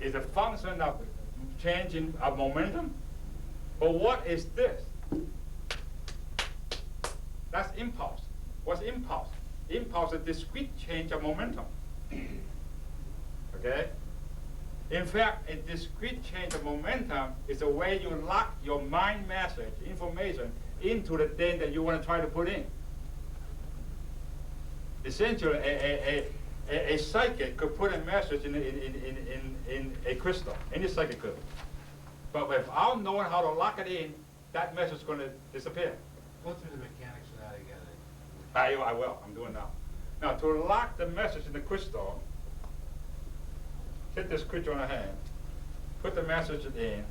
is a function of changing of momentum. But what is this? That's impulse. What's impulse? Impulse is a discrete change of momentum. Okay? In fact, a discrete change of momentum is the way you lock your mind message, information, into the thing that you want to try to put in. Essentially, a psychic could put a message in a crystal. Any psychic could. But without knowing how to lock it in, that message is going to disappear. Go through the mechanics of that again. I will. I'm doing now. Now, to lock the message in the crystal, hit this crystal on the hand, put the message in.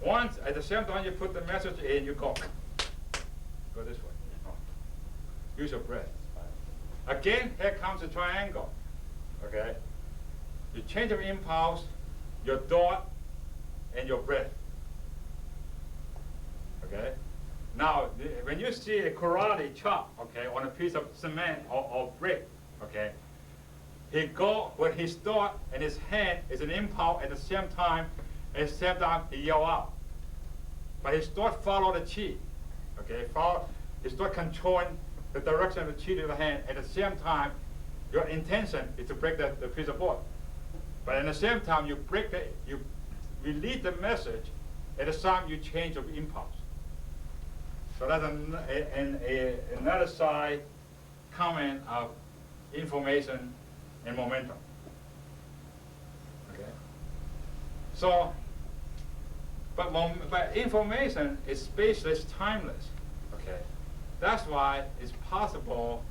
Once, at the same time you put the message in, you go. Go this way. Use your breath. Again, here comes the triangle. Okay? You change your impulse, your thought, and your breath. Okay? Now, when you see a karate chop, okay, on a piece of cement or brick, okay, he go with his thought and his hand is an impulse at the same time he yell out. But his thought follow the chi, okay, his thought controlling the direction of the chi to the hand. At the same time, your intention is to break the piece of board. But at the same time, you release the message. At the time, you change your impulse. So that's another side comment of information and momentum. Okay. So, but information is spaceless, timeless. Okay. That's why it's possible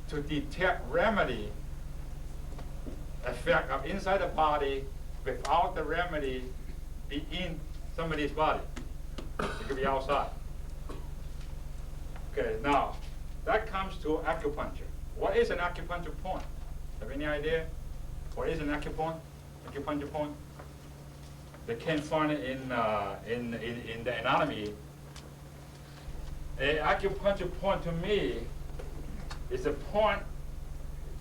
to detect remedy effect of inside the body without the remedy be in somebody's body. It could be outside. Okay, now that comes to acupuncture. What is an acupuncture point? Have any idea? What is an acupuncture point? They can't find it in the anatomy. An acupuncture point to me is a point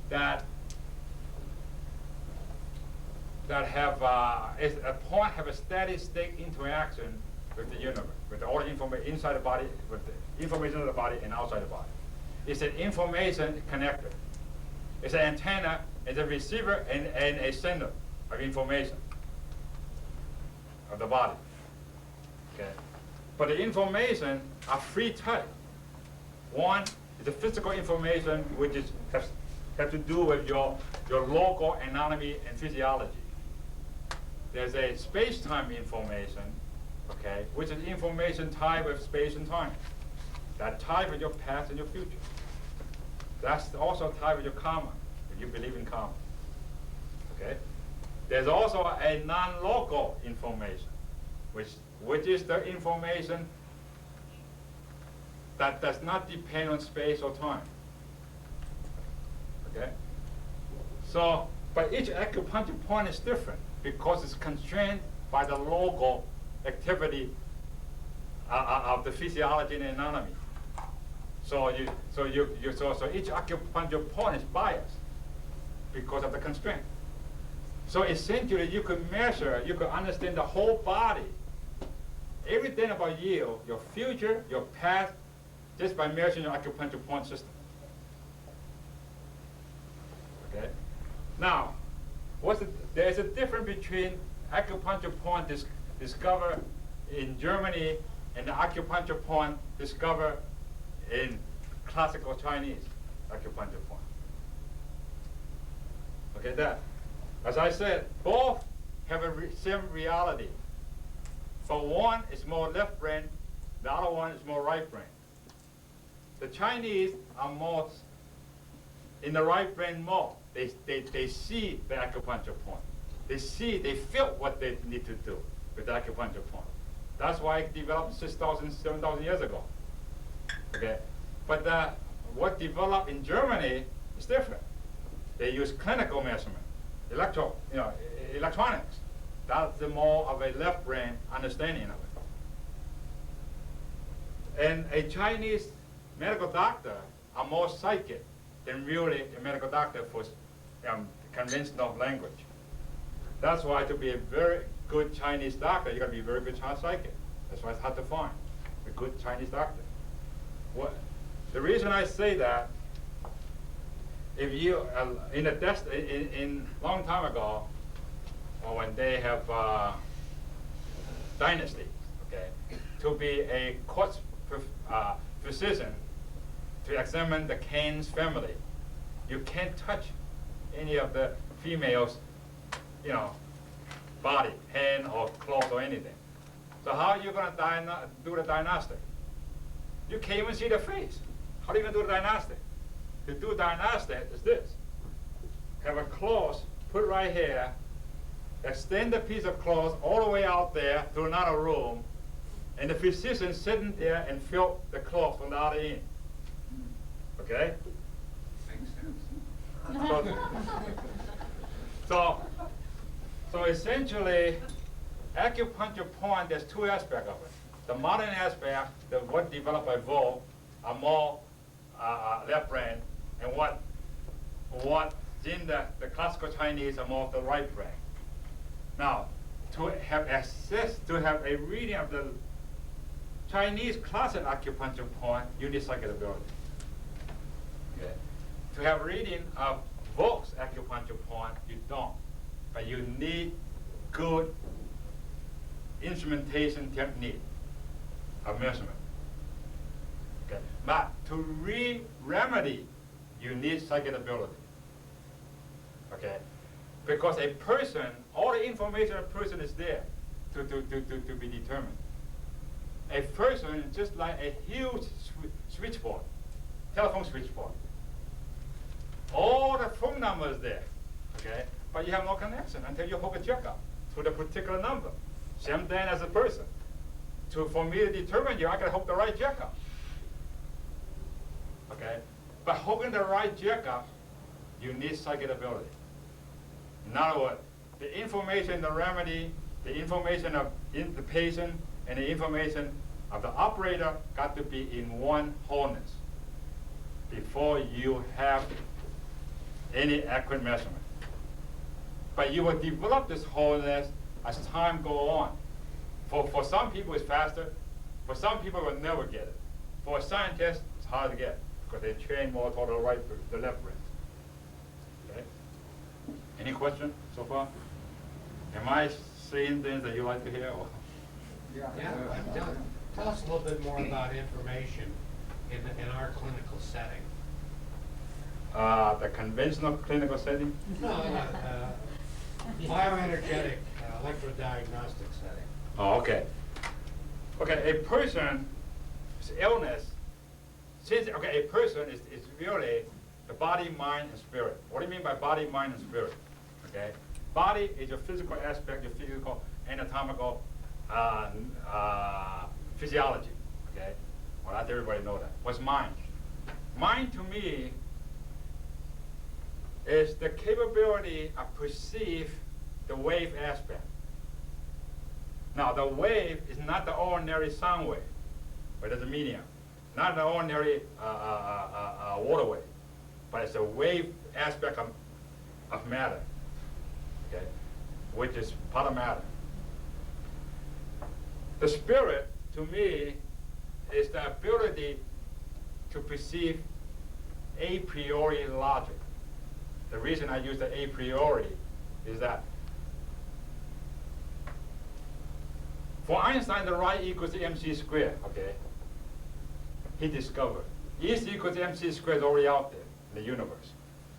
that have a steady state interaction with the universe, with all the information inside the body, with the information of the body and outside the body. It's an information connector. It's an antenna, it's a receiver and a sender of information of the body. Okay. But the information are three types. One is the physical information, which have to do with your local anatomy and physiology. There's a space-time information, okay, which is information tied with space and time. That tied with your past and your future. That's also tied with your karma, if you believe in karma. Okay? There's also a non-local information, which is the information that does not depend on space or time. Okay? So, but each acupuncture point is different because it's constrained by the local activity of the physiology and anatomy. So each acupuncture point is biased because of the constraint. So essentially, you could measure, you could understand the whole body, everything about you, your future, your past, just by measuring your acupuncture point system. Okay. Now, there's a difference between acupuncture point discovered in Germany and the acupuncture point discovered in classical Chinese acupuncture point. Okay, that. As I said, both have a same reality. For one, it's more left brain. The other one is more right brain. The Chinese are more in the right brain more. They see the acupuncture point. They feel what they need to do with the acupuncture point. That's why it developed 6,000, 7,000 years ago. Okay, but what developed in Germany is different. They use clinical measurement, electronics. That's the more of a left brain understanding of it. And a Chinese medical doctor are more psychic than really a medical doctor for conventional language. That's why to be a very good Chinese doctor, you got to be a very good child psychic. That's why it's hard to find a good Chinese doctor. The reason I say that, if you in long time ago, or when they have dynasty, okay, to be a court physician to examine the Kane's family, you can't touch any of the females, body, hand or clothes or anything. So how are you going to do the diagnostic? You can't even see the face. How are you going to do the diagnostic? To do diagnostic is this. Have a cloth put right here, extend the piece of cloth all the way out there to another room, and the physician sitting there and fill the cloth from the other end. Okay? Makes sense. So essentially, acupuncture point, there's two aspects of it. The modern aspect, what developed by Vo, are more left brain, and what in the classical Chinese are more of the right brain. Now, to have access, to have a reading of the Chinese classic acupuncture point, you need psychic ability. Okay. To have reading of Vo's acupuncture point, you don't. But you need good instrumentation technique of measurement. Okay. But to remedy, you need psychic ability. Okay. Because a person, all the information of a person is there to be determined. A person is just like a huge switchboard, telephone switchboard. All the phone numbers there, okay? But you have no connection until you hook a jack up to the particular number. Same thing as a person. For me to determine you, I gotta hook the right jack up. Okay? But hooking the right jack up, you need psychic ability. In other words, the information, the remedy, the information of the patient, and the information of the operator got to be in one wholeness before you have any accurate measurement. But you will develop this wholeness as time go on. For some people it's faster, for some people will never get it. For a scientist, it's hard to get because they train more toward the left brain. Okay? Any question so far? Am I saying things that you like to hear? Or? Yeah. Tell us a little bit more about information in our clinical setting. The conventional clinical setting? No, bioenergetic electrodiagnostic setting. Oh, okay. Okay, a person's illness, a person is really the body, mind, and spirit. What do you mean by body, mind, and spirit? Okay? Body is your physical aspect, your physical, anatomical physiology. Okay? Well, not everybody know that. What's mind? Mind to me is the capability of perceive the wave aspect. Now, the wave is not the ordinary sound wave, but it's a medium. Not the ordinary water wave, but it's a wave aspect of matter, okay, which is part of matter. The spirit, to me, is the ability to perceive a priori logic. The reason I use the a priori is that for Einstein, the right equals mc squared, okay? He discovered. E equals mc squared is already out there in the universe.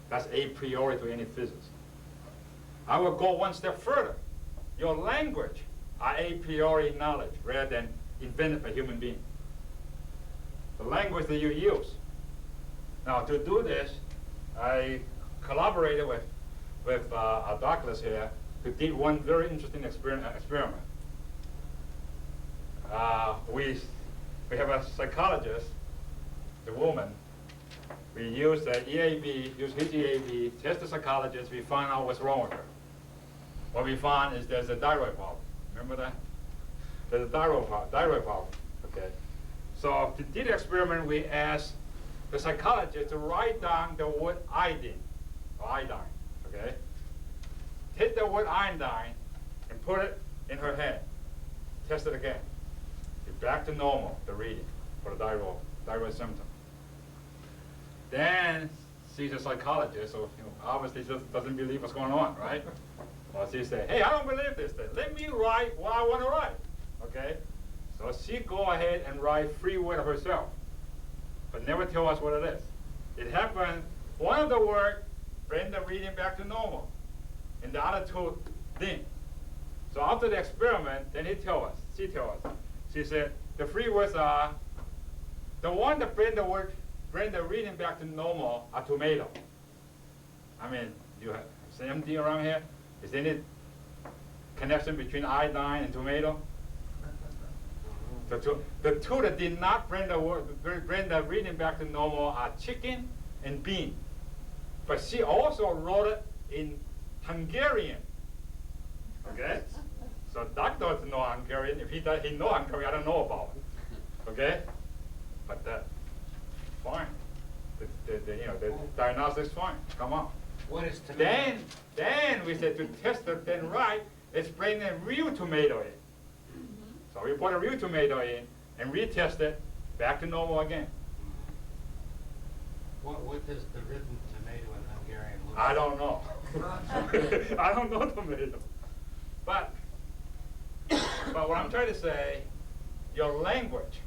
That's a priori to any physics. I will go one step further. Your language are a priori knowledge rather than invented by human beings. The language that you use. Now, to do this, I collaborated with Douglas here to do one very interesting experiment. We have a psychologist, the woman. We use the use his EAB, test the psychologist, we find out what's wrong with her. What we found is there's a thyroid problem. Remember that? There's a thyroid problem, okay? So to do the experiment, we asked the psychologist to write down the word iodine, okay? hit the word iodine and put it in her head. Test it again. You're back to normal, the reading for the thyroid symptom. Then she's a psychologist, so obviously just doesn't believe what's going on, right? Well, she said, hey, I don't believe this thing. Let me write what I want to write, okay? So she go ahead and write free word herself, but never tell us what it is. It happened, one of the words bring the reading back to normal, and the other two didn't. So after the experiment, then she tell us, she said, the free words are, the one that bring the reading back to normal are tomato. I mean, you have empty around here? Is there any connection between iodine and tomato? The two that did not bring the reading back to normal are chicken and bean. But she also wrote it in Hungarian. Okay? So doctor doesn't know Hungarian. If he know Hungarian, I don't know about it. Okay? But fine. The diagnosis is fine. Come on. What is tomato? Then we said to test it, then right, let's bring a real tomato in. So we put a real tomato in and retest it, back to normal again. What does the written tomato in Hungarian look like? I don't know. I don't know tomato. But what I'm trying to say, your language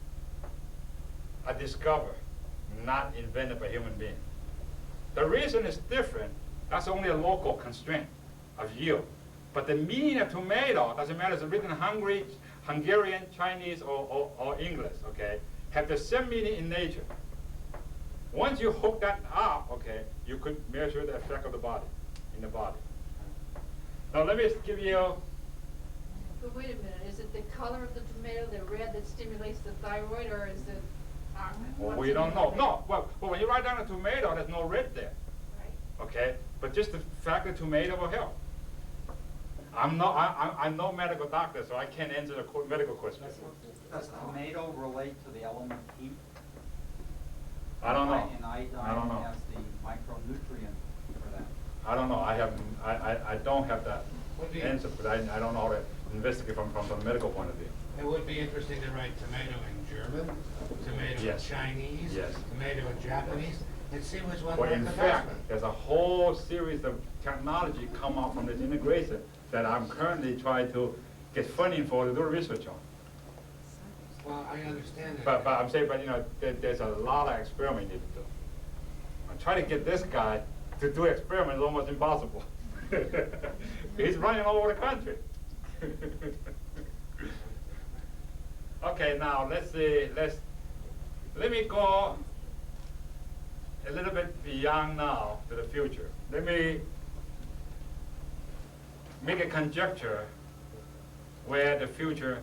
are discovered, not invented by human beings. The reason is different. That's only a local constraint of you. But the meaning of tomato, doesn't matter if it's written in Hungarian, Chinese, or English, okay, have the same meaning in nature. Once you hook that up, okay, you could measure the effect of the body, in the body. Now let me give you. But wait a minute, is it the color of the tomato, the red, that stimulates the thyroid, or is it? Well, we don't know. No, well, when you write down a tomato, there's no red there. Right. Okay, but just the fact that tomato will help. I'm no medical doctor, so I can't answer the medical question. Does tomato relate to the element heat? I don't know. And I don't know. iodine has the micronutrient for that. I don't know. I don't have that answer, but I don't know how to investigate from a medical point of view. It would be interesting to write tomato in German, tomato Yes. in Chinese, Yes. tomato in Japanese, and see which one Well, worked in the fact, best. there's a whole series of technology come out from this integration that I'm currently trying to get funding for to do research on. Well, I understand that. But I'm saying, there's a lot of experiments you need to do. I'm trying to get this guy to do experiments is almost impossible. He's running all over the country. Okay, now let's see. Let me go a little bit beyond now to the future. Let me make a conjecture where the future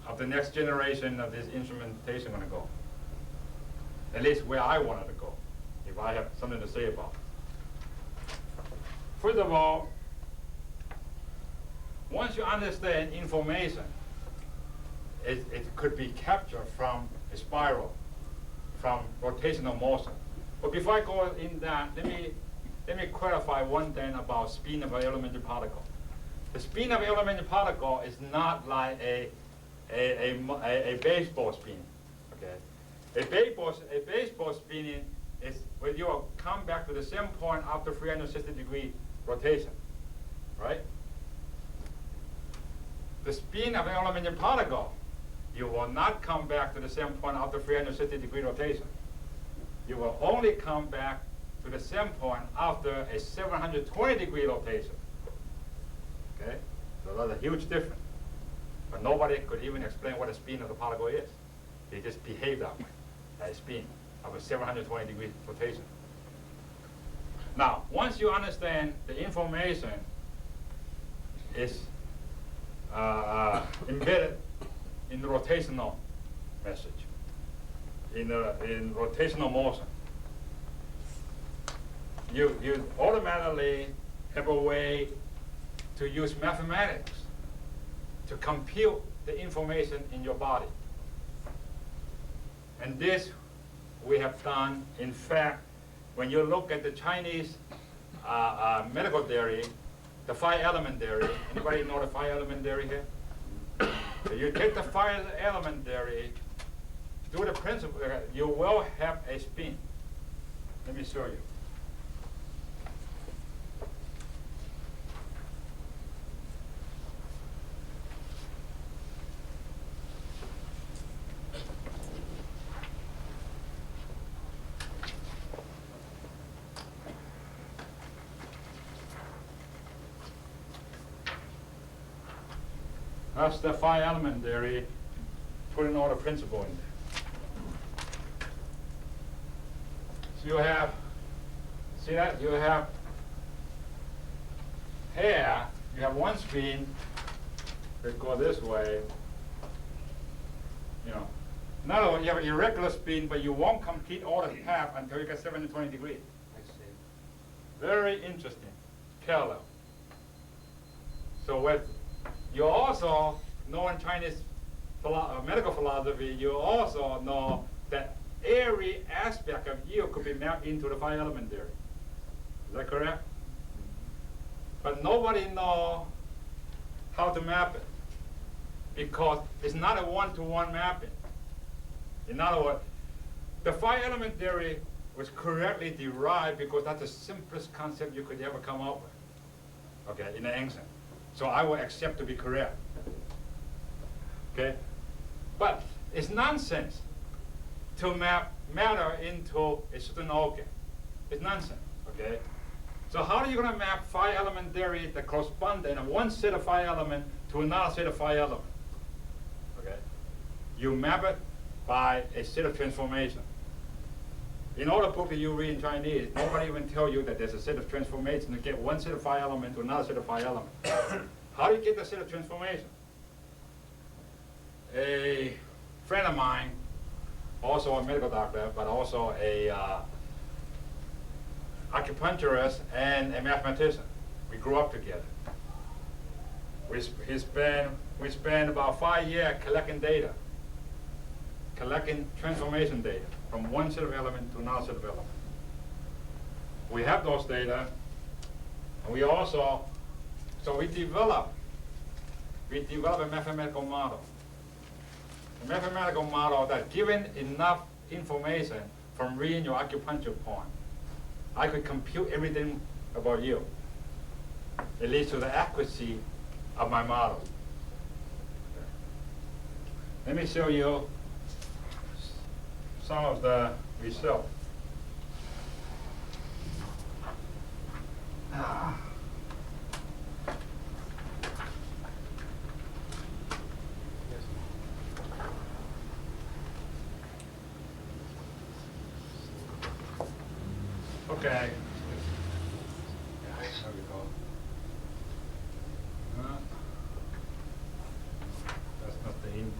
of the next generation of this instrumentation going to go. At least where I want it to go, if I have something to say about it. First of all, once you understand information, it could be captured from a spiral, from rotational motion. But before I go in that, let me clarify one thing about spin of an elementary particle. The spin of an elementary particle is not like a baseball spin. Okay, a baseball spinning is when you come back to the same point after 360-degree rotation, right? The spin of an elementary particle, you will not come back to the same point after 360-degree rotation. You will only come back to the same point after a 720-degree rotation. Okay, so that's a huge difference. But nobody could even explain what a spin of the particle is. They just behave that way, a spin of a 720-degree rotation. Now, once you understand the information is embedded in the rotational message, in rotational motion, you automatically have a way to use mathematics to compute the information in your body. And this we have done. In fact, when you look at the Chinese medical theory, the 5 element theory. Anybody know the 5 element theory here? So you take the 5 element theory, do the principle, you will have a spin. Let me show you. That's the 5 element theory, putting all the principle in there. So you have, see that? You have here, you have one spin that go this way. You know, in other words, you have an irregular spin, but you won't complete all the path until you get 720 degrees. I see. Very interesting, parallel. So with you also know in Chinese medical philosophy, you also know that every aspect of you could be mapped into the 5 element theory. Is that correct? But nobody knows how to map it because it's not a one-to-one mapping. In other words, the 5 element theory was correctly derived because that's the simplest concept you could ever come up with, okay, in the ancient. So I will accept to be correct. Okay? But it's nonsense to map matter into a certain organ. It's nonsense. Okay? So how are you going to map 5 element theory that correspond in one set of 5 elements to another set of 5 elements? Okay? You map it by a set of transformation. In all the book that you read in Chinese, nobody even tell you that there's a set of transformation to get one set of 5 elements to another set of 5 elements. How do you get the set of transformation? A friend of mine, also a medical doctor, but also a acupuncturist and a mathematician. We grew up together. We spent about 5 years collecting data, collecting transformation data from one set of elements to another set of elements. We have those data, and we also, so we develop a mathematical model. A mathematical model that given enough information from reading your acupuncture point, I could compute everything about you. It leads to the accuracy of my model. Let me show you some of the results. Okay. That's not the input.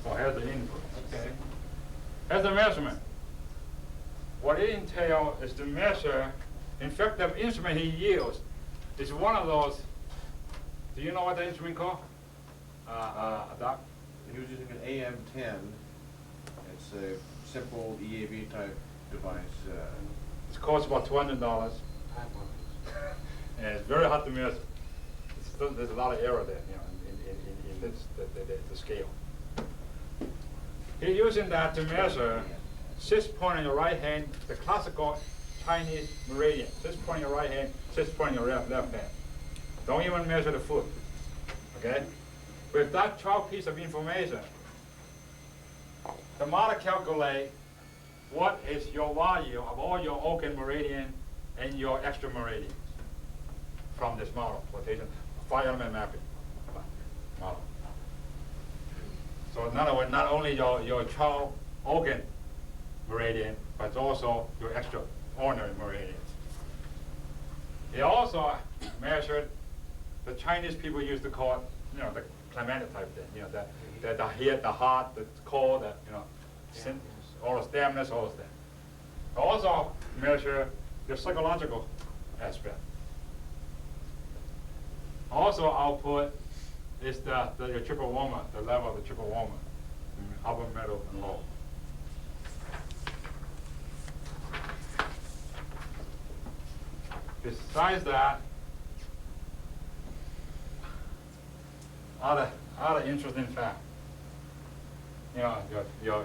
Oh, here's the input. Okay. Here's the measurement. What it entails is to measure. In fact, the instrument he used is one of those. Do you know what the instrument called? Doc? He was using an AM10. It's a simple EAB type device. It costs about $200, I have one of these. and it's very hard to measure. There's a lot of error there, you know, in the scale. He's using that to measure 6 point on your right hand, the classical Chinese meridian. 6 point on your right hand, 6 point on your left hand. Don't even measure the foot. Okay? With that 12 piece of information, the model calculate what is your value of all your organ meridian and your extra meridians from this model, quotation, 5 element mapping model. So in other words, not only your 12 organ meridian, but also your extra ordinary meridians. He also measured the Chinese people used to call it, you know, the climatic type thing, you know, the heat, the hot, the cold, the, you know, all the dampness, all those things. Also measure the psychological aspect. Also output is your triple warmer, the level of the triple warmer, upper, middle, and low. besides that, other interesting fact. You know, your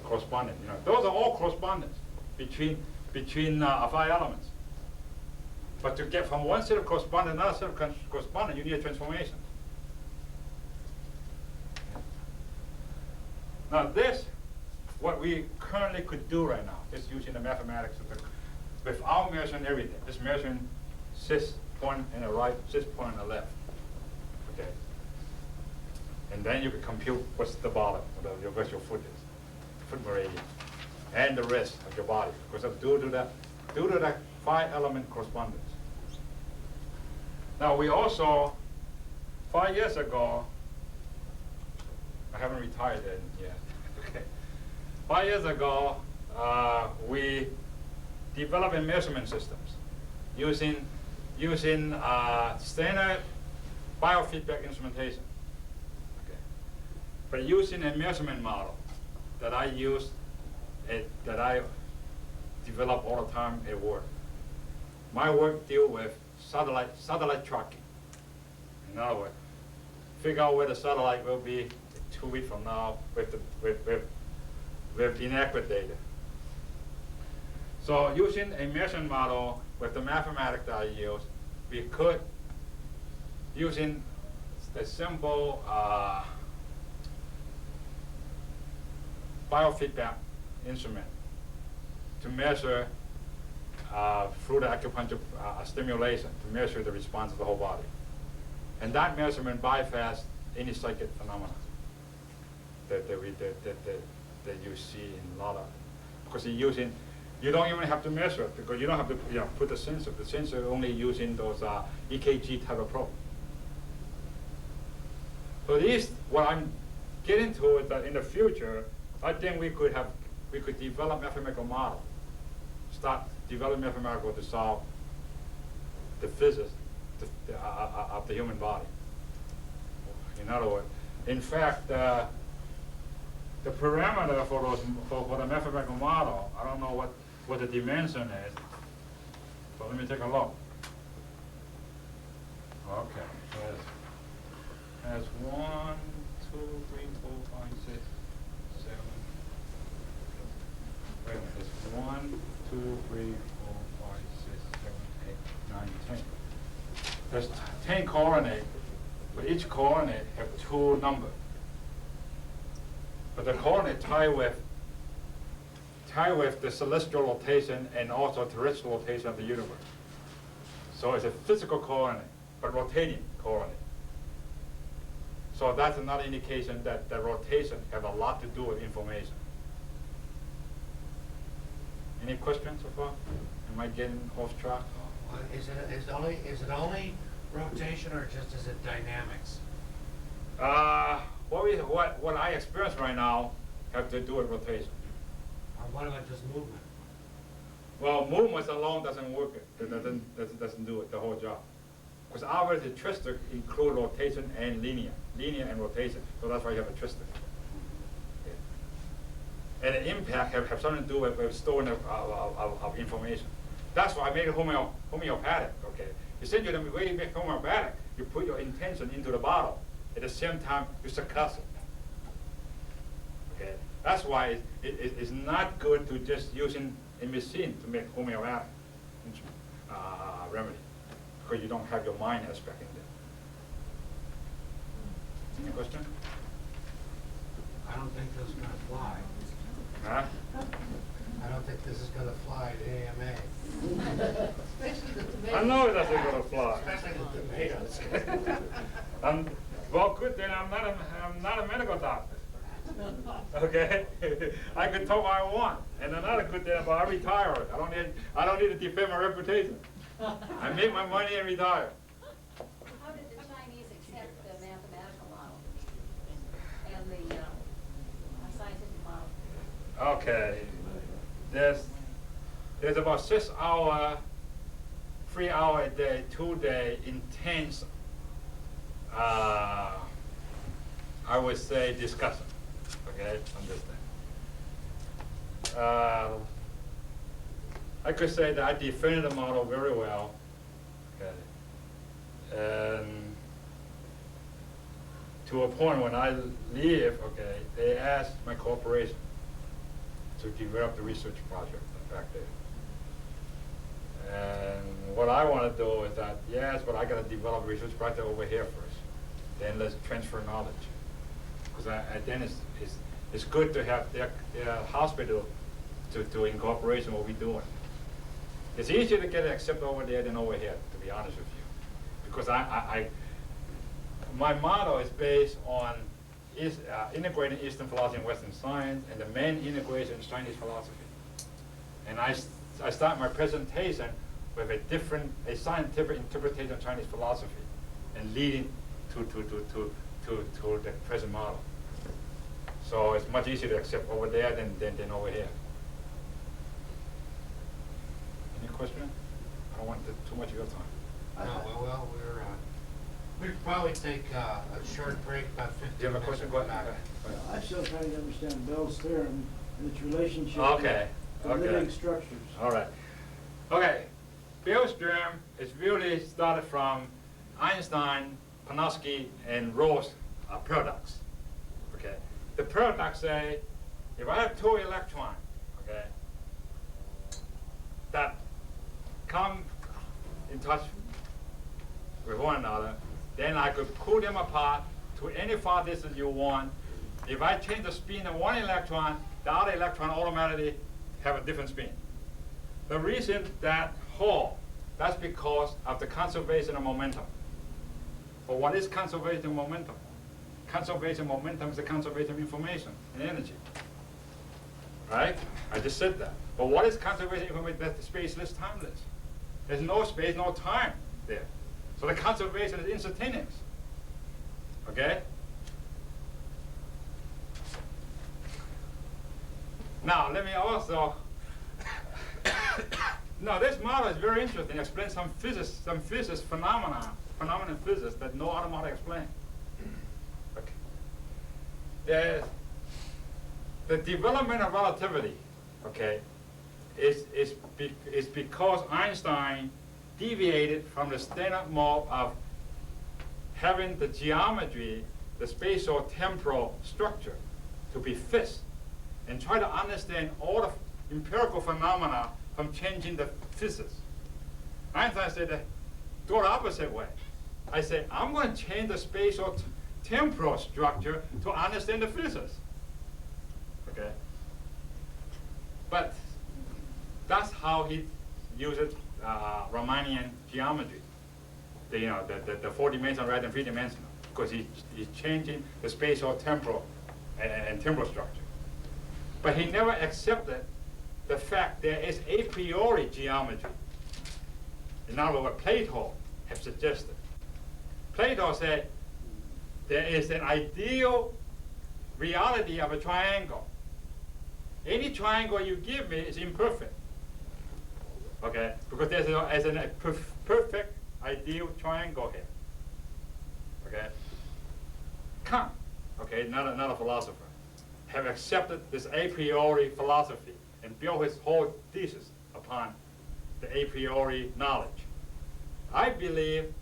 correspondence. You know, those are all correspondence between 5 elements. But to get from one set of correspondence to another set of correspondence, you need a transformation. Now this, what we currently could do right now, just using the mathematics of the, without measuring everything, just measuring this point on the right, this point on the left. Okay. And then you can compute what's the bottom, where your foot is, foot meridian, and the rest of your body, because of due to that 5-element correspondence. Now we also, 5 years ago, I haven't retired then yet. Okay. 5 years ago, we developed measurement systems using standard biofeedback instrumentation. Okay. But using a measurement model that I use, that I develop all the time at work. My work deal with satellite tracking. In other words, figure out where the satellite will be 2 weeks from now with inaccurate data. So using a measurement model with the mathematics that I use, we could, using the simple biofeedback instrument, to measure through the acupuncture stimulation, to measure the response of the whole body. And that measurement bypassed any psychic phenomena that you see in a lot of, because you don't even have to measure it, because you don't have to put the sensor. The sensor only using those EKG type of probe. So what I'm getting to is that in the future, I think we could develop mathematical model, start developing mathematical to solve the physics of the human body. In other words, in fact, the parameter for the mathematical model, I don't know what the dimension is, but let me take a look. Okay, so that's 1, 2, 3, 4, 5, 6, 7. Wait a minute, it's 1, 2, 3, 4, 5, 6, 7, 8, 9, 10. There's 10 coordinates, but each coordinate have 2 numbers. But the coordinate tie with the celestial rotation and also terrestrial rotation of the universe. So it's a physical coordinate, but rotating coordinate. So that's another indication that the rotation have a lot to do with information. Any questions so far? Am I getting off track? Is it only rotation, or just is it dynamics? What I experience right now have to do with rotation. Or what about just movement? Well, movement alone doesn't work. It doesn't do it the whole job. Because ours is twistor include rotation and linear and rotation. So that's why you have a twistor. Okay. And the impact have something to do with storing of information. That's why I made it homeopathic. Okay. Essentially, the way you make homeopathic, you put your intention into the bottle. At the same time, you succuss it. Okay. That's why it's not good to just using a machine to make homeopathic remedy, because you don't have your mind aspect in there. Any question? I don't think this is going to fly. Huh? I don't think this is going to fly at AMA. Especially the tomatoes. I know it doesn't go to fly. Especially the tomatoes. Well, good then. I'm not a medical doctor. Okay, I can talk what I want, and another good thing about I retire. I don't need to defend my reputation. I make my money and retire. How did the Chinese accept the mathematical model and the scientific model? Okay, there's about 6 hour, 3 hour a day, 2 day intense. I would say discussion. Okay, on this thing. I could say that I defended the model very well, And to a point when I leave, okay, they asked my corporation to develop the research project back there. And what I want to do is that, yes, but I got to develop a research project over here first. Then let's transfer knowledge. Because then it's good to have their hospital to incorporation what we're doing. It's easier to get it accepted over there than over here, to be honest with you. Because my motto is based on integrating Eastern philosophy and Western science, and the main integration is Chinese philosophy. And I start my presentation with a scientific interpretation of Chinese philosophy, and leading to the present model. So it's much easier to accept over there than over here. Any question? I don't want too much of your time. No, well, we could probably take a short break, about 15 minutes. Do you have a question? Go ahead. I'm still trying to understand Bell's theorem and its relationship Okay. to living structures. All right. Okay. Bell's theorem is really started from Einstein, Panofsky, and Rose's paradox. Okay. The paradox say, if I have two electrons, okay, that come in touch with one another, then I could pull them apart to any far distance you want. If I change the spin of one electron, the other electron automatically have a different spin. The reason that hold, that's because of the conservation of momentum. But what is conservation of momentum? Conservation of momentum is the conservation of information and energy. Right? I just said that. But what is conservation of information? That's spaceless, timeless. There's no space, no time there. So the conservation is instantaneous. Okay? Now, let me also, now this model is very interesting. It explains some physics phenomenon physics that no other model explains. Okay. The development of relativity, okay, is because Einstein deviated from the standard mode of having the geometry, the spatial-temporal structure, to be fixed, and try to understand all the empirical phenomena from changing the physics. Einstein said, go the opposite way. I say, I'm going to change the spatial-temporal structure to understand the physics. Okay? But that's how he uses Riemannian geometry. The 4-dimensional rather than 3-dimensional, because he's changing the spatial, temporal, and temporal structure. But he never accepted the fact there is a priori geometry. In other words, what Plato has suggested. Plato said there is an ideal reality of a triangle. Any triangle you give me is imperfect. Okay? Because there's a perfect ideal triangle here. Okay? Kant, okay, not a philosopher, have accepted this a priori philosophy and built his whole thesis upon the a priori knowledge. I believe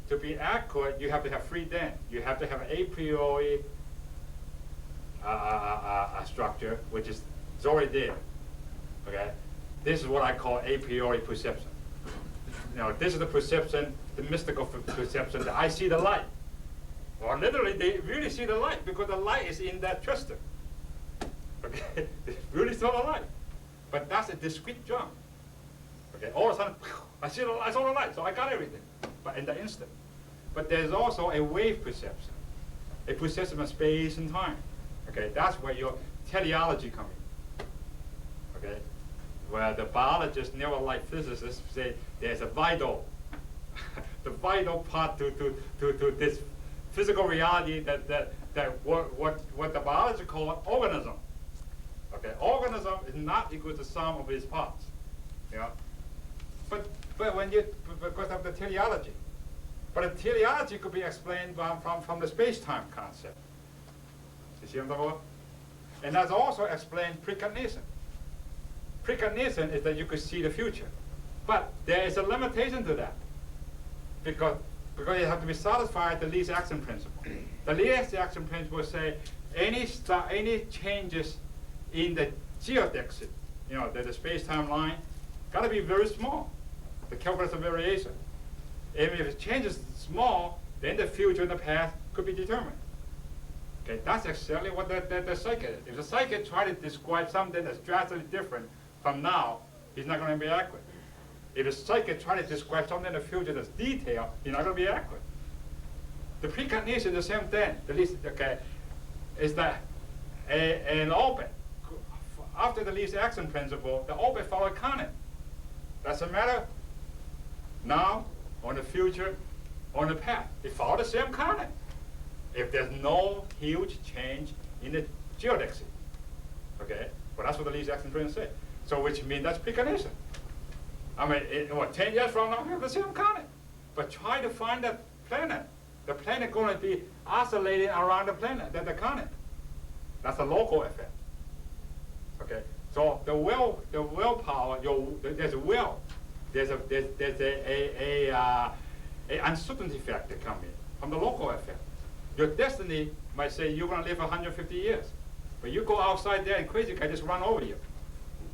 to be accurate, you have to have three then. You have to have an a priori structure, which is already there. Okay? This is what I call a priori perception. This is the perception, the mystical perception that I see the light. Well, literally, they really see the light because the light is in that twister. Okay? They really saw the light. But that's a discrete jump. Okay? All of a sudden, I saw the light, so I got everything. But in the instant. But there's also a wave perception, a perception of space and time. Okay? That's where your teleology comes in. Okay? Where the biologists never like physicists say there's a vital, the vital part to this physical reality that what the biologists call organism. Okay, organism is not equal to the sum of its parts. Yeah, but because of the teleology, but the teleology could be explained from the space-time concept. You see what I'm talking about? And that's also explained precognition. Precognition is that you could see the future. But there is a limitation to that. Because because you have to be satisfied the least action principle. The least action principle say any changes in the geodexy, the space-time line, got to be very small. The calculus of variation. And if it changes small, then the future and the past could be determined. Okay, that's exactly what the psychic is. If the psychic try to describe something that's drastically different from now, he's not going to be accurate. If the psychic try to describe something in the future that's detailed, he's not going to be accurate. The precognition is the same thing. The least, okay, is that an orbit, after the least action principle, the orbit follows Conan. Doesn't matter now, or in the future, or in the past. It follows the same Conan. If there's no huge change in the geodexy. Okay? Well, that's what the least action principle says. So which means that's precognition. I mean, 10 years from now, we have the same Conan. But try to find that planet. The planet going to be oscillating around the planet, the Conan. That's a local effect. Okay? So the willpower, there's a will. There's a uncertainty factor coming from the local effect. Your destiny might say you're going to live 150 years, but you go outside there and crazy guy just run over you.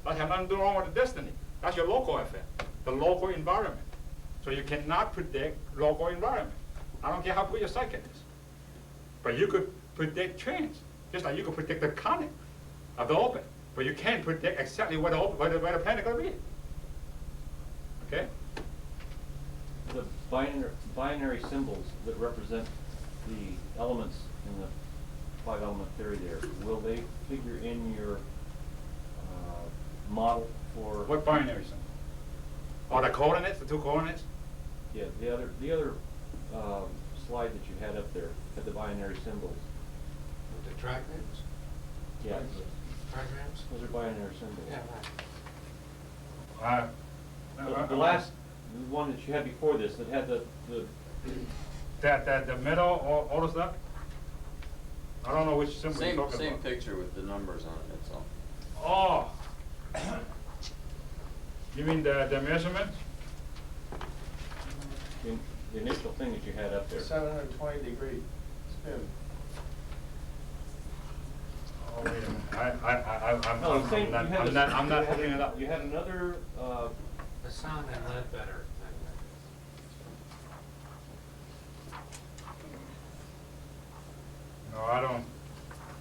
That has nothing to do wrong with the destiny. That's your local effect, the local environment. So you cannot predict local environment. I don't care how good your psychic is, but you could predict change, just like you could predict the conic of the orbit, but you can't predict exactly where the planet is going to be. Okay? The binary symbols that represent the elements in the five-element theory there, will they figure in your model for... What binary symbol? Oh, the coordinates, the two coordinates? Yeah, the other slide that you had up there had the binary symbols. With the trigrams? Yeah. Trigrams? Those are binary symbols. Yeah, right. The last one that you had before this that had the the middle, all the stuff? I don't know which symbol you're talking Same about. picture with the numbers on it, that's all. Oh. You mean the measurement? the initial thing that you had up there. 720-degree spin. Oh, wait a minute. No, the same- you had I'm this- not you had putting it up. You had another, The sound and Leber. No, I don't.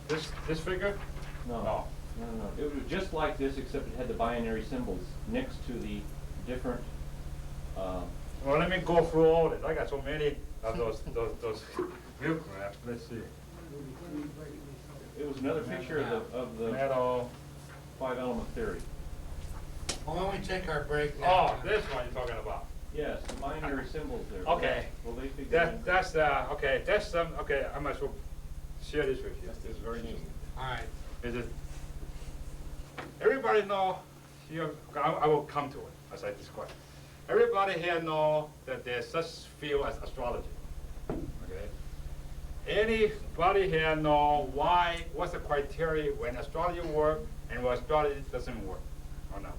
This figure? no. It was just like this, except it had the binary symbols next to the different, Well, let me go through all this. I got so many of those view graphs. Let's see. it was another picture of the Metal. five-element theory. Well, when we take our break now. Oh, this one you're talking about. Yes, the binary symbols there. Okay. Will they figure in? That's okay. That's some. Okay, I might as well share this with you. This is very interesting. All right. Is it? Everybody know here. I will come to it as I describe. Everybody here know that there's such field as astrology. Okay. Anybody here know why? What's the criteria when astrology work and when astrology doesn't work, or not?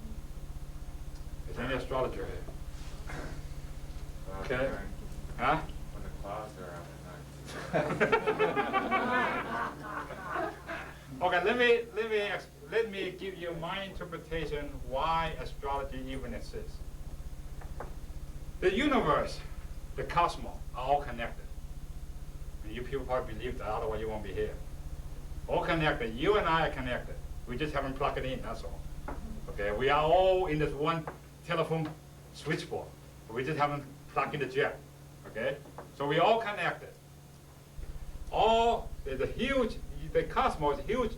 Is any astrologer here? Okay. Huh? When the clouds are out at night. Okay, let me give you my interpretation why astrology even exists. The universe, the cosmos, are all connected. And you people probably believe that, otherwise you won't be here. All connected. You and I are connected. We just haven't plugged it in, that's all. Okay, we are all in this one telephone switchboard. We just haven't plugged in the jack. Okay? So we're all connected. The cosmos is a huge,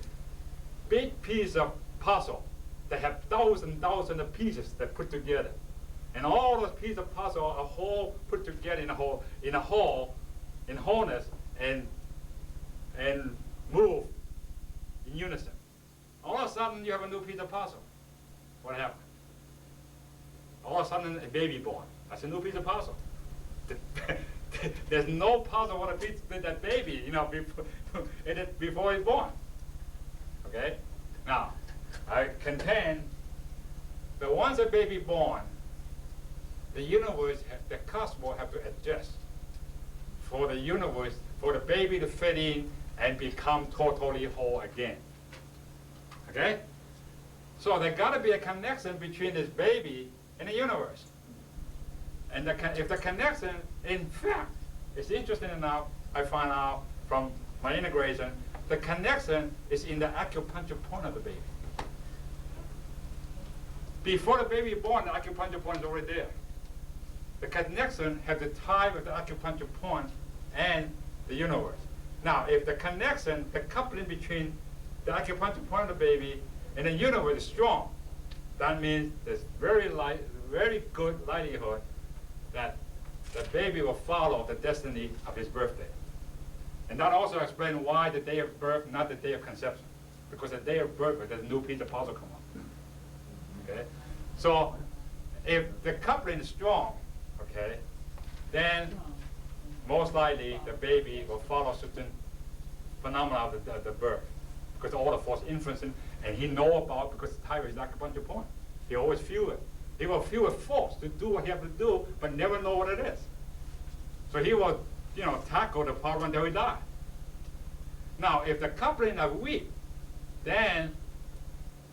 big piece of puzzle that have thousands of pieces that put together. And all those pieces of puzzle are whole put together in wholeness and move in unison. All of a sudden you have a new piece of puzzle. What happened? All of a sudden a baby born. That's a new piece of puzzle. There's no puzzle with a piece with that baby, before it's born. Okay? Now, I contend that once a baby born, the universe, the cosmos have to adjust for the universe, for the baby to fit in and become totally whole again. Okay? So there got to be a connection between this baby and the universe. And if the connection, in fact, is interesting enough, I find out from my integration, the connection is in the acupuncture point of the baby. Before the baby is born, the acupuncture point is already there. The connection has the tie with the acupuncture point and the universe. Now, if the connection, the coupling between the acupuncture point of the baby and the universe is strong, that means there's very good likelihood that the baby will follow the destiny of his birthday. And that also explains why the day of birth, not the day of conception. Because the day of birth, there's a new piece of puzzle come up. Okay? So, if the coupling is strong, okay, then most likely the baby will follow certain phenomena of the birth. Because all the force influencing, and he know about, because the type is acupuncture point. He always feel it. He will feel a force to do what he has to do, but never know what it is. So he will, tackle the problem until he dies. Now, if the coupling are weak, then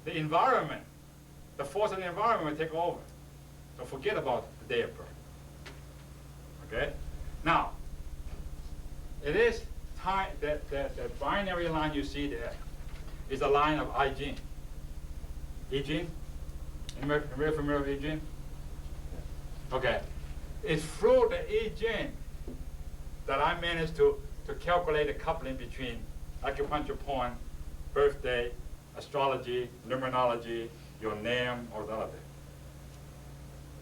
the environment, the force of the environment will take over. So forget about the day of birth. Okay? Now, it is time that the binary line you see there is a line of I gene. E gene? Anybody familiar with E gene? Okay. It's through the E gene that I managed to calculate the coupling between acupuncture point, birthday, astrology, numerology, your name, or the other thing.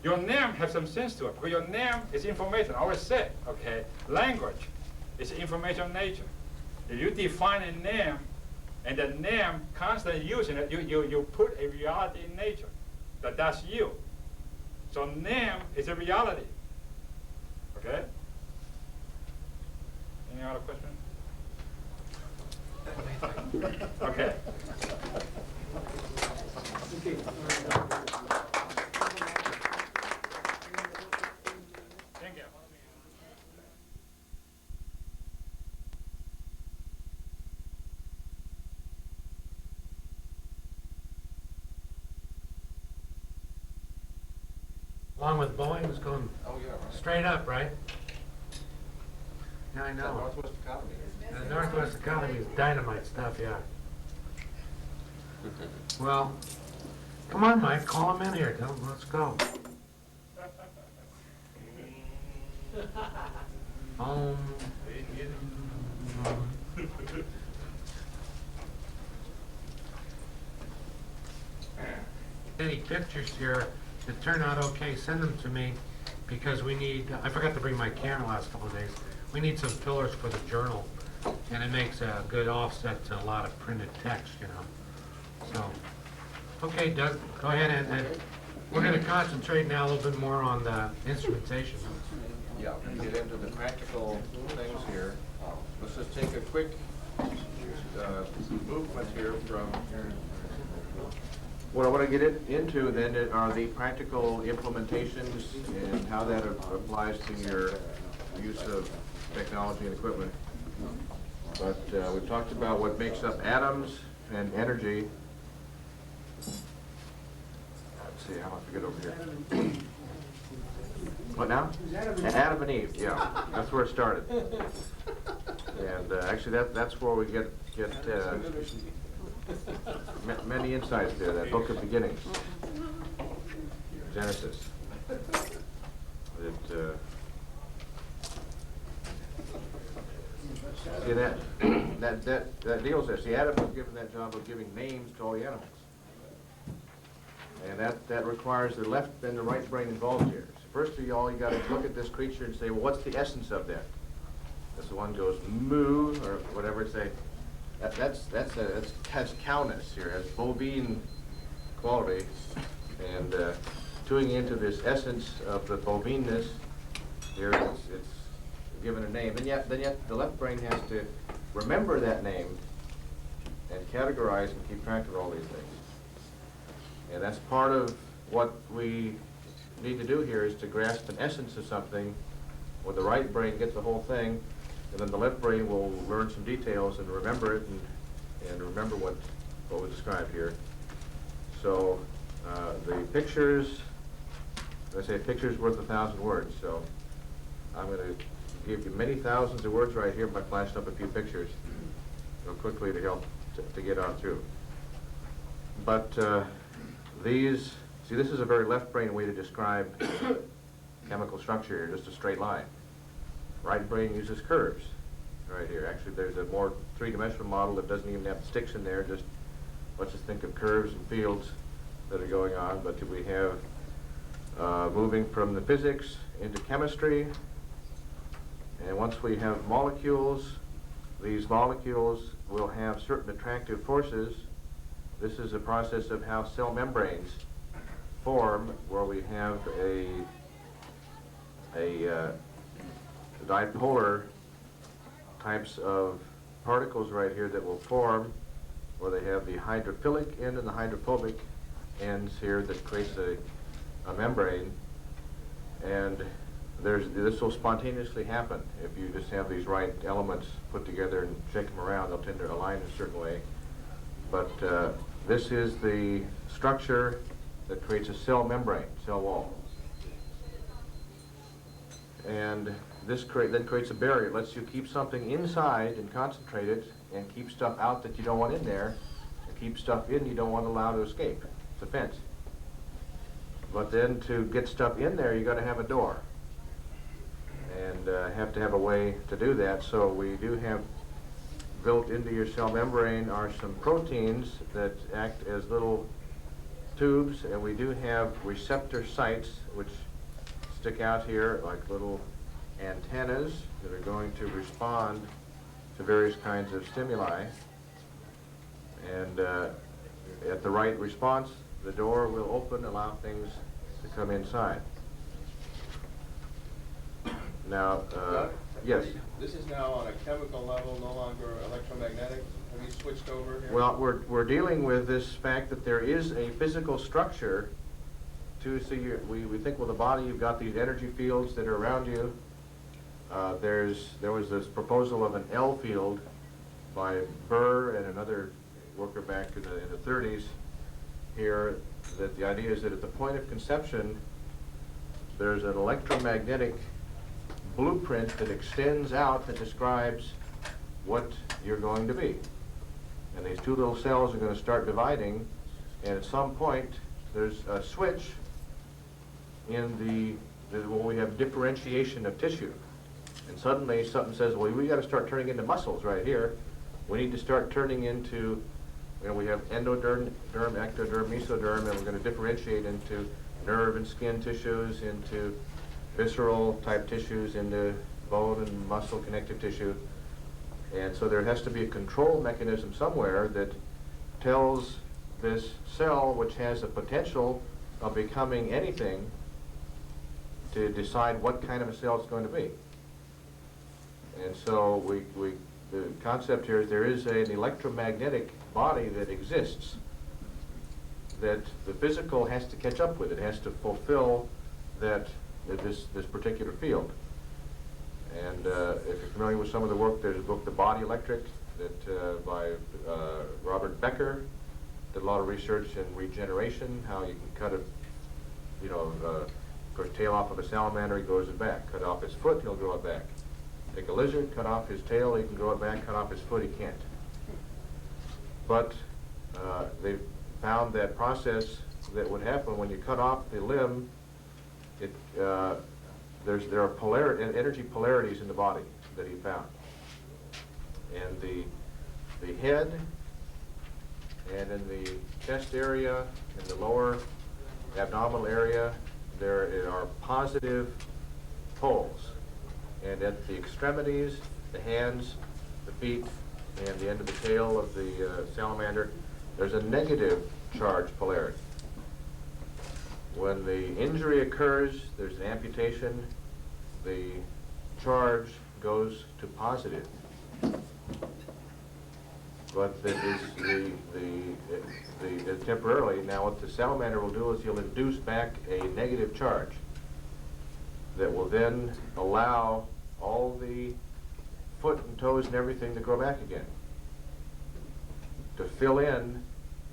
Your name has some sense to it, because your name is information. I always say, okay, language is information nature. If you define a name, and the name constantly using it, you put a reality in nature, that's you. So name is a reality. Okay? Any other question? Okay. Thank you. Along with Boeing's going Oh, yeah, right. straight up, right? Yeah, I know. Northwest Economy. The Northwest Economy is dynamite stuff, yeah. Well, come on, Mike, call him in here. Tell him, let's go. Any pictures here that turn out okay, send them to me, because we need, I forgot to bring my camera last couple of days. We need some fillers for the journal, and it makes a good offset to a lot of printed text, So, okay, Doug, go ahead, and we're going to concentrate now a little bit more on the instrumentation. Yeah, and get into the practical things here. Let's just take a quick movement here from what I want to get into then are the practical implementations and how that applies to your use of technology and equipment. But we've talked about what makes up atoms and energy. Let's see, how do I forget over here? What now? Adam and Eve, yeah. That's where it started. And actually that's where we get many insights there, that book of beginnings, Genesis. See that deals there. See, Adam was given that job of giving names to all the animals. And that requires the left and the right brain involved here. So first of all, you got to look at this creature and say, well, what's the essence of that? As the one goes moo or whatever, say that's cowness here, has bovine quality, and tuning into this essence of the bovineness here, it's given a name, and then yet the left brain has to remember that name and categorize and keep track of all these things. And that's part of what we need to do here, is to grasp an essence of something Well, the right brain gets the whole thing, and then the left brain will learn some details and remember it and remember what was described here. So the pictures, I say a picture's worth 1,000 words, so I'm going to give you many thousands of words right here by flashing up a few pictures real quickly to help to get on through. But these, see, this is a very left brain way to describe chemical structure here, just a straight line. Right brain uses curves right here. Actually, there's a more three-dimensional model that doesn't even have sticks in there. Just let's just think of curves and fields that are going on. But we have moving from the physics into chemistry. And once we have molecules, these molecules will have certain attractive forces. This is a process of how cell membranes form, where we have a dipolar types of particles right here that will form, where they have the hydrophilic end and the hydrophobic ends here that creates a membrane. And this will spontaneously happen if you just have these right elements put together and shake them around. They'll tend to align in a certain way. But this is the structure that creates a cell membrane, cell wall. And this then creates a barrier. It lets you keep something inside and concentrate it, and keep stuff out that you don't want in there, and keep stuff in you don't want to allow to escape. It's a fence. But then to get stuff in there, you got to have a door, and have to have a way to do that. So we do have built into your cell membrane are some proteins that act as little tubes, and we do have receptor sites which stick out here like little antennas that are going to respond to various kinds of stimuli. And at the right response, the door will open, allow things to come inside. Now, yes? This is now on a chemical level, no longer electromagnetic. Have you switched over here? Well, we're dealing with this fact that there is a physical structure to see. We think, well, the body, you've got these energy fields that are around you. There was this proposal of an L field by Burr and another worker back in the 30s here, that the idea is that at the point of conception, there's an electromagnetic blueprint that extends out that describes what you're going to be. And these two little cells are going to start dividing, and at some point there's a switch in where we have differentiation of tissue. And suddenly something says, well, we got to start turning into muscles right here. We need to start turning into, we have endoderm, ectoderm, mesoderm, and we're going to differentiate into nerve and skin tissues, into visceral type tissues, into bone and muscle connective tissue. And so there has to be a control mechanism somewhere that tells this cell, which has a potential of becoming anything, to decide what kind of a cell it's going to be. And so the concept here is there is an electromagnetic body that exists, that the physical has to catch up with. It has to fulfill this particular field. And if you're familiar with some of the work, there's a book, The Body Electric, that by Robert Becker, did a lot of research in regeneration, how you can cut a tail off of a salamander, he grows it back. Cut off his foot, he'll grow it back. Take a lizard, cut off his tail, he can grow it back. Cut off his foot, he can't. But they found that process that would happen when you cut off the limb. There are energy polarities in the body that he found. And the head and in the chest area, in the lower abdominal area, there are positive poles. And at the extremities, the hands, the feet, and the end of the tail of the salamander, there's a negative charge polarity. When the injury occurs, there's an amputation, the charge goes to positive. But it is temporarily. Now what the salamander will do is he'll induce back a negative charge. that will then allow all the foot and toes and everything to grow back again, to fill in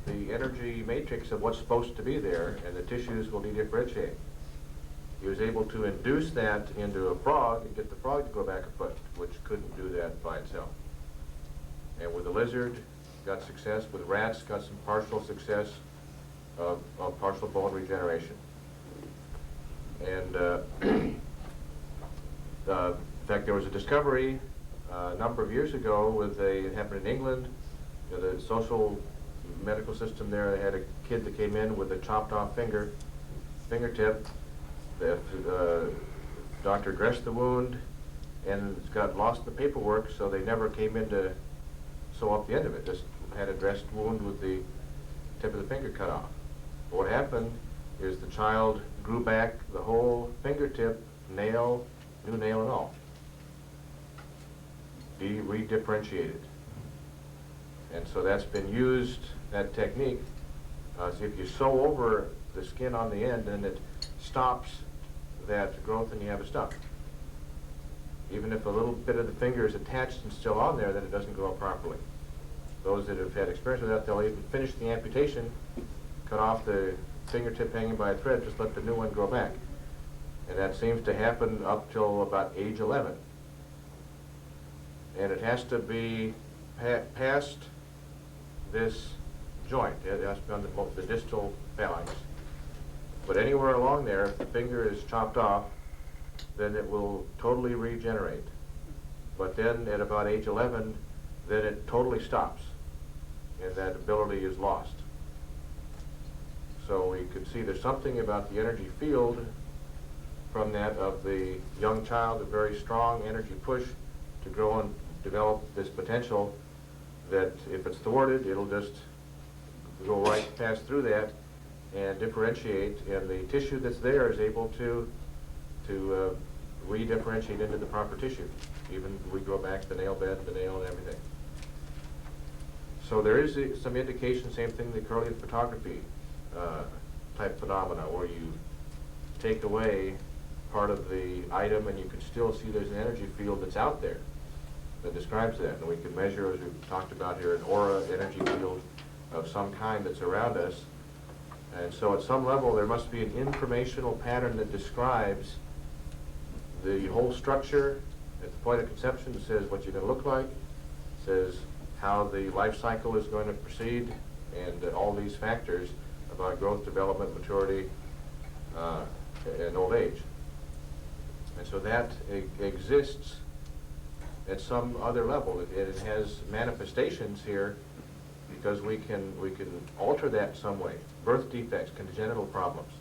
the energy matrix of what's supposed to be there, and the tissues will dedifferentiate. He was able to induce that into a frog and get the frog to grow back a foot, which couldn't do that by itself. And with the lizard, got success. With rats, got some partial success of partial bone regeneration. And in fact, there was a discovery a number of years ago it happened in England. You know, the social medical system there, they had a kid that came in with a chopped off fingertip. The doctor dressed the wound and got lost in the paperwork, so they never came in to sew up the end of it. Just had a dressed wound with the tip of the finger cut off. But what happened is the child grew back the whole fingertip, nail, new nail and all. Redifferentiated. And so that's been used, that technique. So if you sew over the skin on the end, then it stops that growth and you have it stuck. Even if a little bit of the finger is attached and still on there, then it doesn't grow up properly. Those that have had experience with that, they'll even finish the amputation, cut off the fingertip hanging by a thread, just let the new one grow back. And that seems to happen up till about age 11. And it has to be past this joint. It has to be on the distal phalanx. But anywhere along there, if the finger is chopped off, then it will totally regenerate. But then at about age 11, then it totally stops, and that ability is lost. So we could see there's something about the energy field from that of the young child, a very strong energy push to grow and develop this potential that if it's thwarted, it'll just go right past through that and differentiate, and the tissue that's there is able to re-differentiate into the proper tissue. Even we grow back the nail bed, the nail and everything. So there is some indication, same thing, the Curlian photography type phenomena, where you take away part of the item and you can still see there's an energy field that's out there that describes that. And we can measure, as we've talked about here, an aura energy field of some kind that's around us. And so at some level there must be an informational pattern that describes the whole structure at the point of conception. It says what you're going to look like, it says how the life cycle is going to proceed, and all these factors about growth, development, maturity, and old age. And so that exists at some other level. It has manifestations here because we can alter that in some way. Birth defects, congenital problems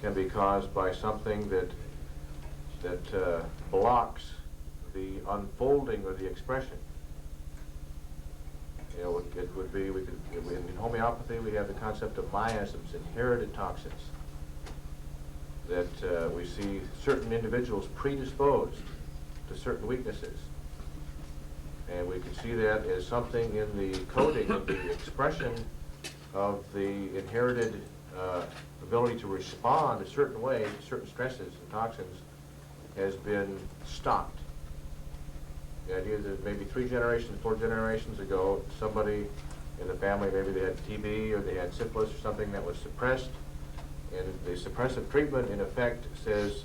can be caused by something that blocks the unfolding or the expression. You know, it would be, in homeopathy we have the concept of miasms, inherited toxins, that we see certain individuals predisposed to certain weaknesses. And we can see that as something in the coding of the expression of the inherited ability to respond a certain way to certain stresses and toxins has been stopped. The idea that maybe 3 generations, 4 generations ago, somebody in the family, maybe they had TB or they had syphilis or something that was suppressed, and the suppressive treatment in effect says,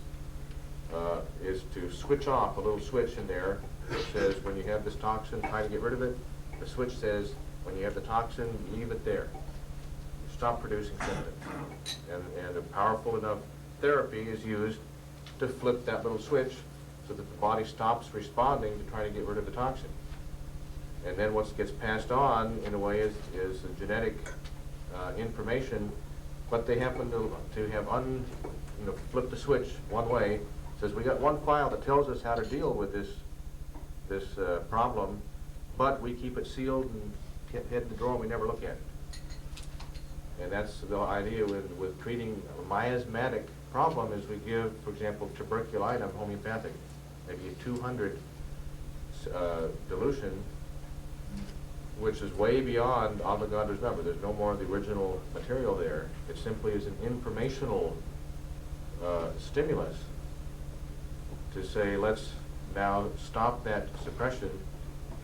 is to switch off a little switch in there that says when you have this toxin, try to get rid of it. The switch says when you have the toxin, leave it there. Stop producing symptoms. And a powerful enough therapy is used to flip that little switch so that the body stops responding to try to get rid of the toxin. And then what gets passed on, in a way, is genetic information, but they happen to have flipped the switch one way. It says we got one file that tells us how to deal with this problem, but we keep it sealed and hid in the drawer and we never look at it. And that's the idea with treating a miasmatic problem is we give, for example, tuberculitis homeopathic, maybe a 200 dilution, which is way beyond Avogadro's number. There's no more of the original material there. It simply is an informational stimulus to say, let's now stop that suppression.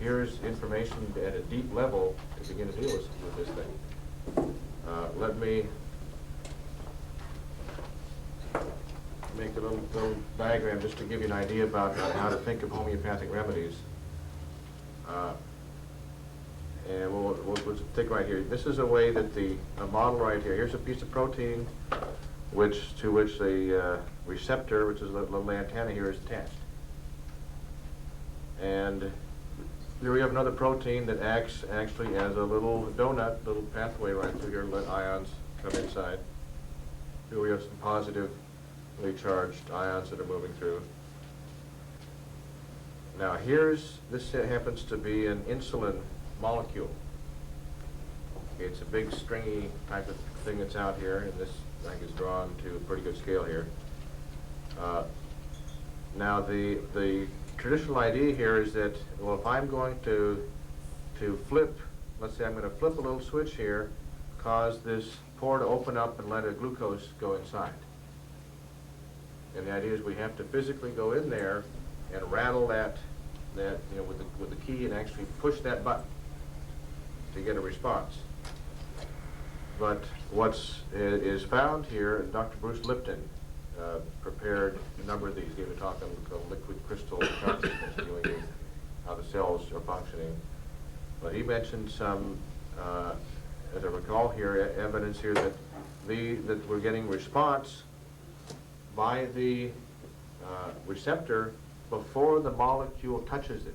Here's information at a deep level to begin to deal with this thing. Let me make a little diagram just to give you an idea about how to think of homeopathic remedies. And we'll take right here. This is a way that a model right here. Here's a piece of protein to which the receptor, which is a little antenna here, is attached. And here we have another protein that acts actually as a little donut, little pathway right through here, let ions come inside. Here we have some positively charged ions that are moving through. Now this happens to be an insulin molecule. Okay, it's a big stringy type of thing that's out here, and this I think is drawn to a pretty good scale here. Now the traditional idea here is that, well, if I'm going to flip, let's say I'm going to flip a little switch here, cause this pore to open up and let a glucose go inside. And the idea is we have to physically go in there and rattle that with the key and actually push that button to get a response. But is found here, and Dr. Bruce Lipton prepared a number of these, gave a talk on liquid crystal consciousness, dealing with how the cells are functioning. But he mentioned some, as I recall here, evidence here that we're getting response by the receptor before the molecule touches it.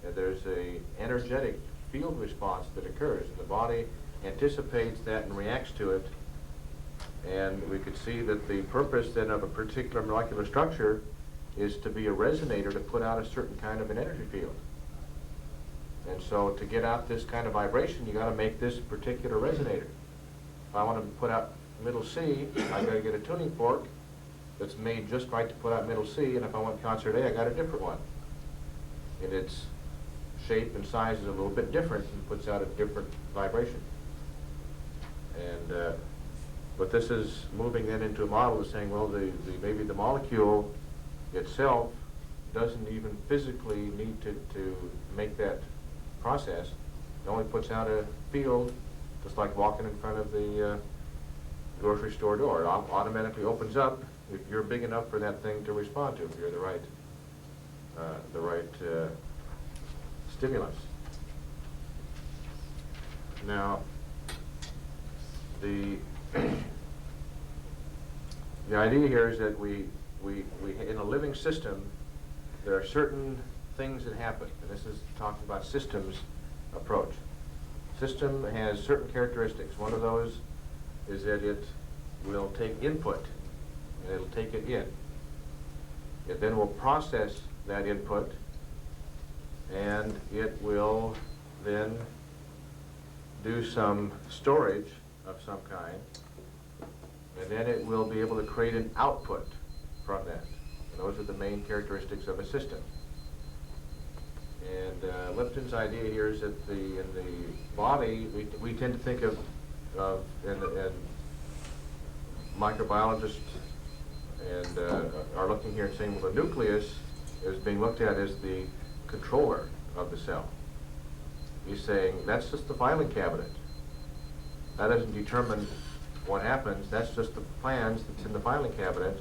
And there's a energetic field response that occurs, and the body anticipates that and reacts to it. And we could see that the purpose then of a particular molecular structure is to be a resonator to put out a certain kind of an energy field. And so to get out this kind of vibration, you got to make this particular resonator. If I want to put out middle C, I got to get a tuning fork that's made just right to put out middle C, and if I want concert A, I got a different one. And its shape and size is a little bit different and puts out a different vibration. And but this is moving then into a model of saying, well, maybe the molecule itself doesn't even physically need to make that process. It only puts out a field, just like walking in front of the grocery store door. It automatically opens up if you're big enough for that thing to respond to, if you're the right stimulus. Now, the idea here is that we in a living system, there are certain things that happen, and this is talking about systems approach. System has certain characteristics. One of those is that it will take input, and it'll take it in. It then will process that input, and it will then do some storage of some kind, and then it will be able to create an output from that. And those are the main characteristics of a system. And Lipton's idea here is that in the body, we tend to think of and microbiologists and are looking here and saying, well, the nucleus is being looked at as the controller of the cell. He's saying that's just the filing cabinet. That doesn't determine what happens. That's just the plans that's in the filing cabinet.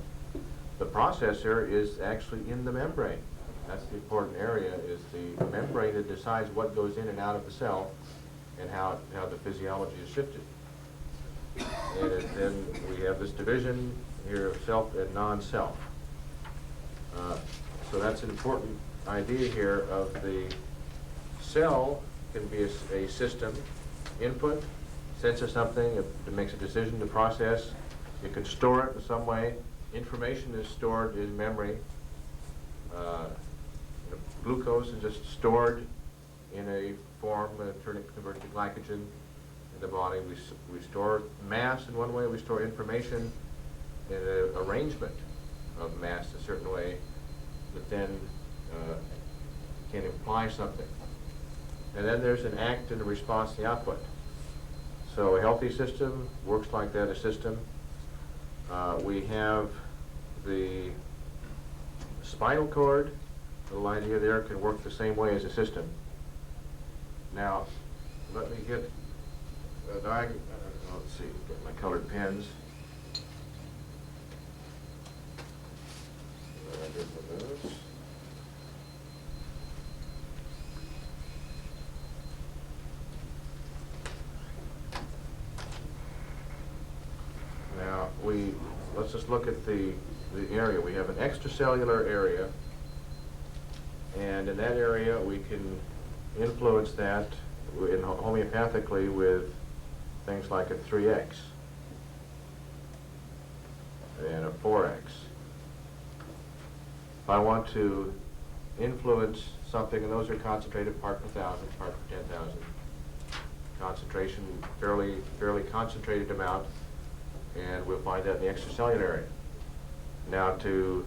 The processor is actually in the membrane. That's the important area, is the membrane that decides what goes in and out of the cell and how the physiology is shifted. And then we have this division here of self and non-self. So that's an important idea here of the cell can be a system, input, senses something, it makes a decision to process, it can store it in some way. Information is stored in memory. Glucose is just stored in a form, converted to glycogen in the body. We store mass in one way, we store information in an arrangement of mass a certain way that then can imply something. And then there's an act and a response to the output. So a healthy system works like that, a system. We have the spinal cord, little idea there, can work the same way as a system. Now, let me get a diagram. Let's see, get my colored pens. Now, let's just look at the area. We have an extracellular area, and in that area we can influence that homeopathically with things like a 3x and a 4x. If I want to influence something, and those are concentrated part per thousand, part per 10,000, concentration, fairly concentrated amount, and we'll find that in the extracellular area. Now, to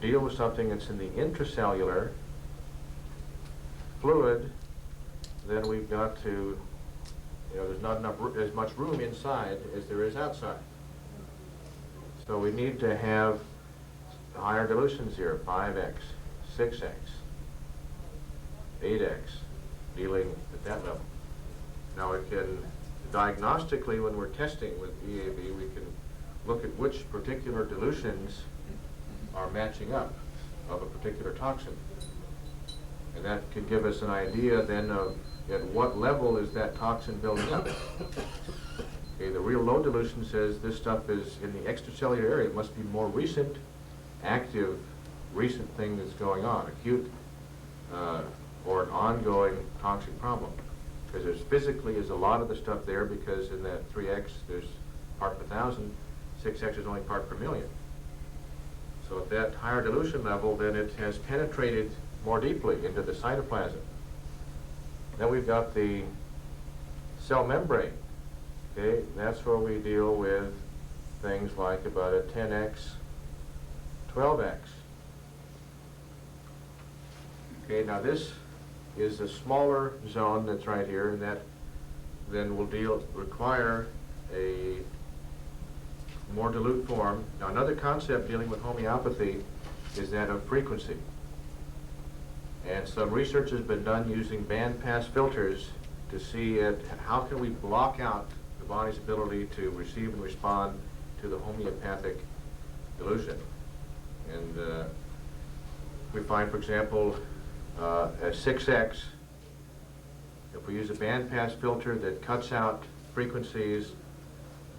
deal with something that's in the intracellular fluid, then we've got to, there's not as much room inside as there is outside. So we need to have higher dilutions here, 5x, 6x, 8x, dealing at that level. Now, we can, diagnostically, when we're testing with EAB, we can look at which particular dilutions are matching up of a particular toxin. And that can give us an idea then of at what level is that toxin building up. Okay, the real low dilution says this stuff is in the extracellular area. It must be more recent, active, recent thing that's going on, acute or an ongoing toxic problem. Because there's physically is a lot of the stuff there, because in that 3x there's part per thousand, 6x is only part per million. So at that higher dilution level, then it has penetrated more deeply into the cytoplasm. Then we've got the cell membrane. Okay, that's where we deal with things like about a 10x, 12x. Okay, now this is a smaller zone that's right here, and that then will require a more dilute form. Now, another concept dealing with homeopathy is that of frequency. And some research has been done using bandpass filters to see how can we block out the body's ability to receive and respond to the homeopathic dilution. And we find, for example, at 6x, if we use a bandpass filter that cuts out frequencies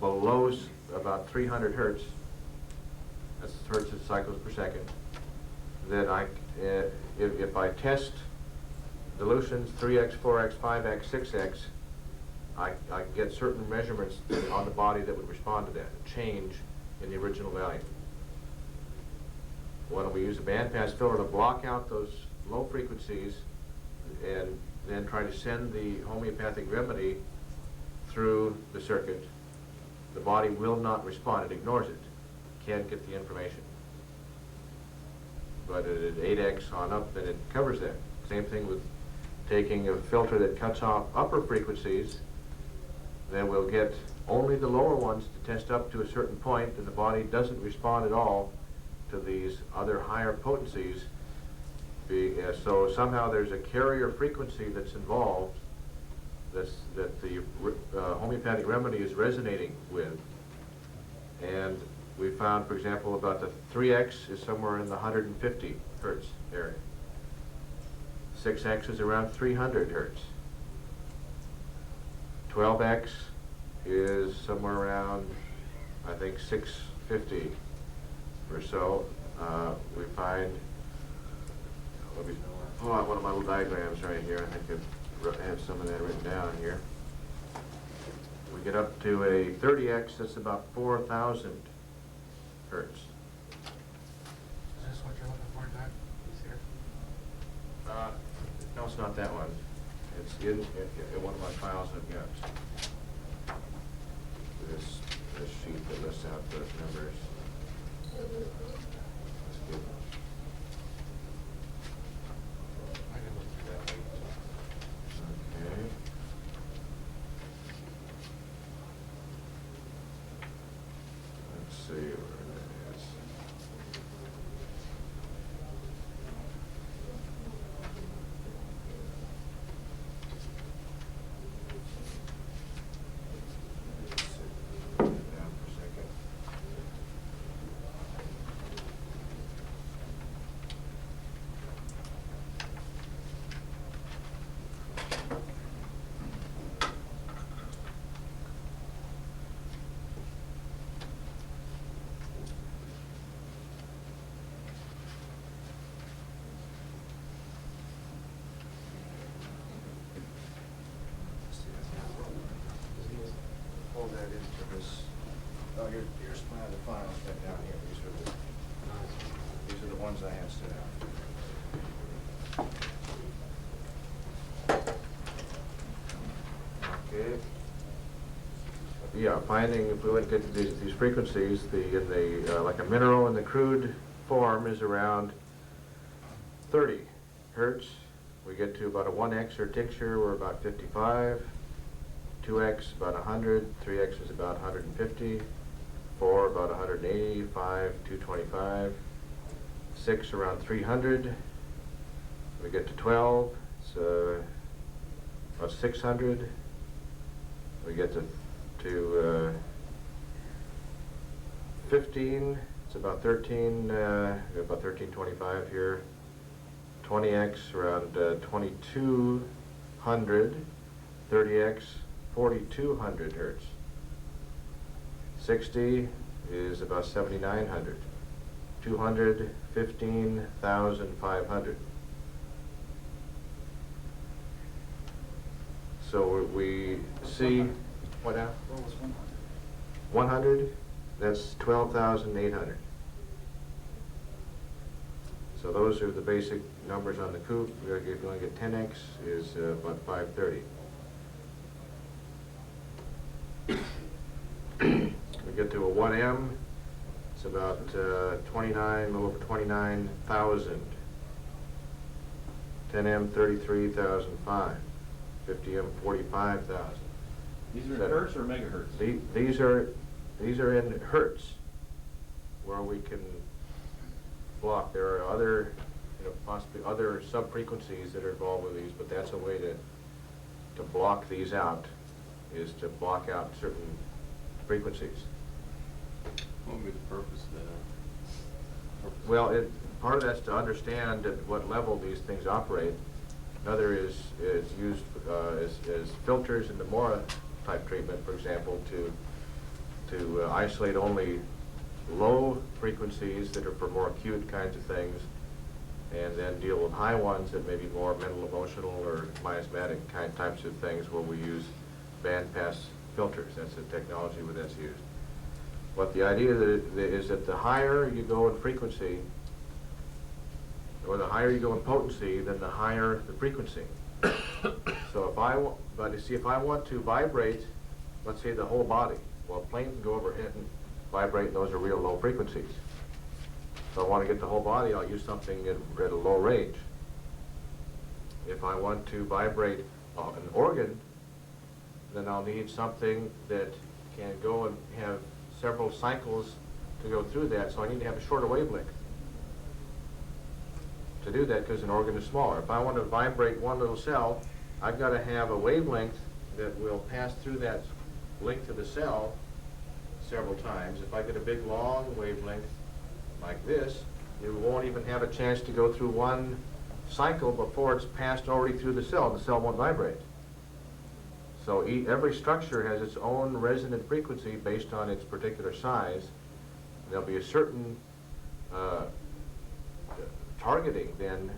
below about 300 hertz, that's hertz of cycles per second, then if I test dilutions 3x, 4x, 5x, 6x, I get certain measurements on the body that would respond to that, a change in the original value. Why don't we use a bandpass filter to block out those low frequencies and then try to send the homeopathic remedy through the circuit? The body will not respond, it ignores it, can't get the information. But at 8x on up, then it covers that. Same thing with taking a filter that cuts off upper frequencies, then we'll get only the lower ones to test up to a certain point, and the body doesn't respond at all to these other higher potencies. So somehow there's a carrier frequency that's involved that the homeopathic remedy is resonating with. And we found, for example, about the 3x is somewhere in the 150 hertz area. 6x is around 300 hertz. 12x is somewhere around, I think, 650 or so. We find, let me pull out one of my little diagrams right here. I think I have some of that written down here. We get up to a 30x, that's about 4,000 hertz. Is this what you're looking for, Doug? He's here. No, it's not that one. It's in one of my files I've got. This sheet that lists out the numbers. That's good. I can look through that later. Okay. Let's see where it is. here's the final step down here. These are the ones I have set out. Okay. Yeah, finding, if we look at these frequencies, like a mineral in the crude form is around 30 hertz. We get to about a 1x or tincture, we're about 55. 2x about 100, 3x is about 150, 4 about 180, 5 225, 6 around 300. We get to 12, it's about 600. We get to 15, it's about 13, about 1325 here. 20x around 2200, 30x 4200 hertz. 60 is about 7900. 200, 15,500. So we see, what now? What was 100? 100, that's 12,800. So those are the basic numbers on the coupe. You're going to get 10x is about 530. We get to a 1M, it's about 29, a little over 29,000. 10M, 33,005. 50M, 45,000. These are in hertz or megahertz? These are in hertz, where we can block. There are other, possibly other sub-frequencies that are involved with these, but that's a way to block these out, is to block out certain frequencies. What would be the purpose of that? Well, part of that's to understand at what level these things operate. Another is used as filters in the Mora type treatment, for example, to isolate only low frequencies that are for more acute kinds of things, and then deal with high ones that may be more mental, emotional, or miasmatic types of things, where we use bandpass filters. That's the technology where that's used. But the idea is that the higher you go in frequency, or the higher you go in potency, then the higher the frequency. So if I want to vibrate, let's say the whole body, well, a plane can go overhead and vibrate, and those are real low frequencies. So I want to get the whole body, I'll use something at a low range. If I want to vibrate an organ, then I'll need something that can go and have several cycles to go through that, so I need to have a shorter wavelength to do that, because an organ is smaller. If I want to vibrate one little cell, I've got to have a wavelength that will pass through that length of the cell several times. If I get a big long wavelength like this, you won't even have a chance to go through one cycle before it's passed already through the cell, and the cell won't vibrate. So every structure has its own resonant frequency based on its particular size. There'll be a certain targeting then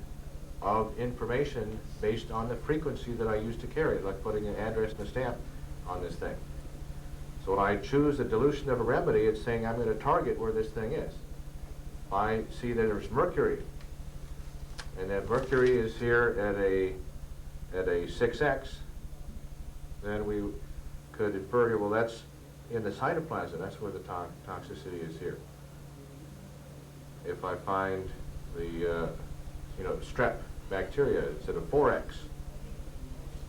of information based on the frequency that I use to carry it, like putting an address and a stamp on this thing. So when I choose the dilution of a remedy, it's saying I'm going to target where this thing is. If I see that there's mercury, and that mercury is here at a 6x, then we could infer here, well, that's in the cytoplasm, that's where the toxicity is here. If I find the strep bacteria, it's at a 4x.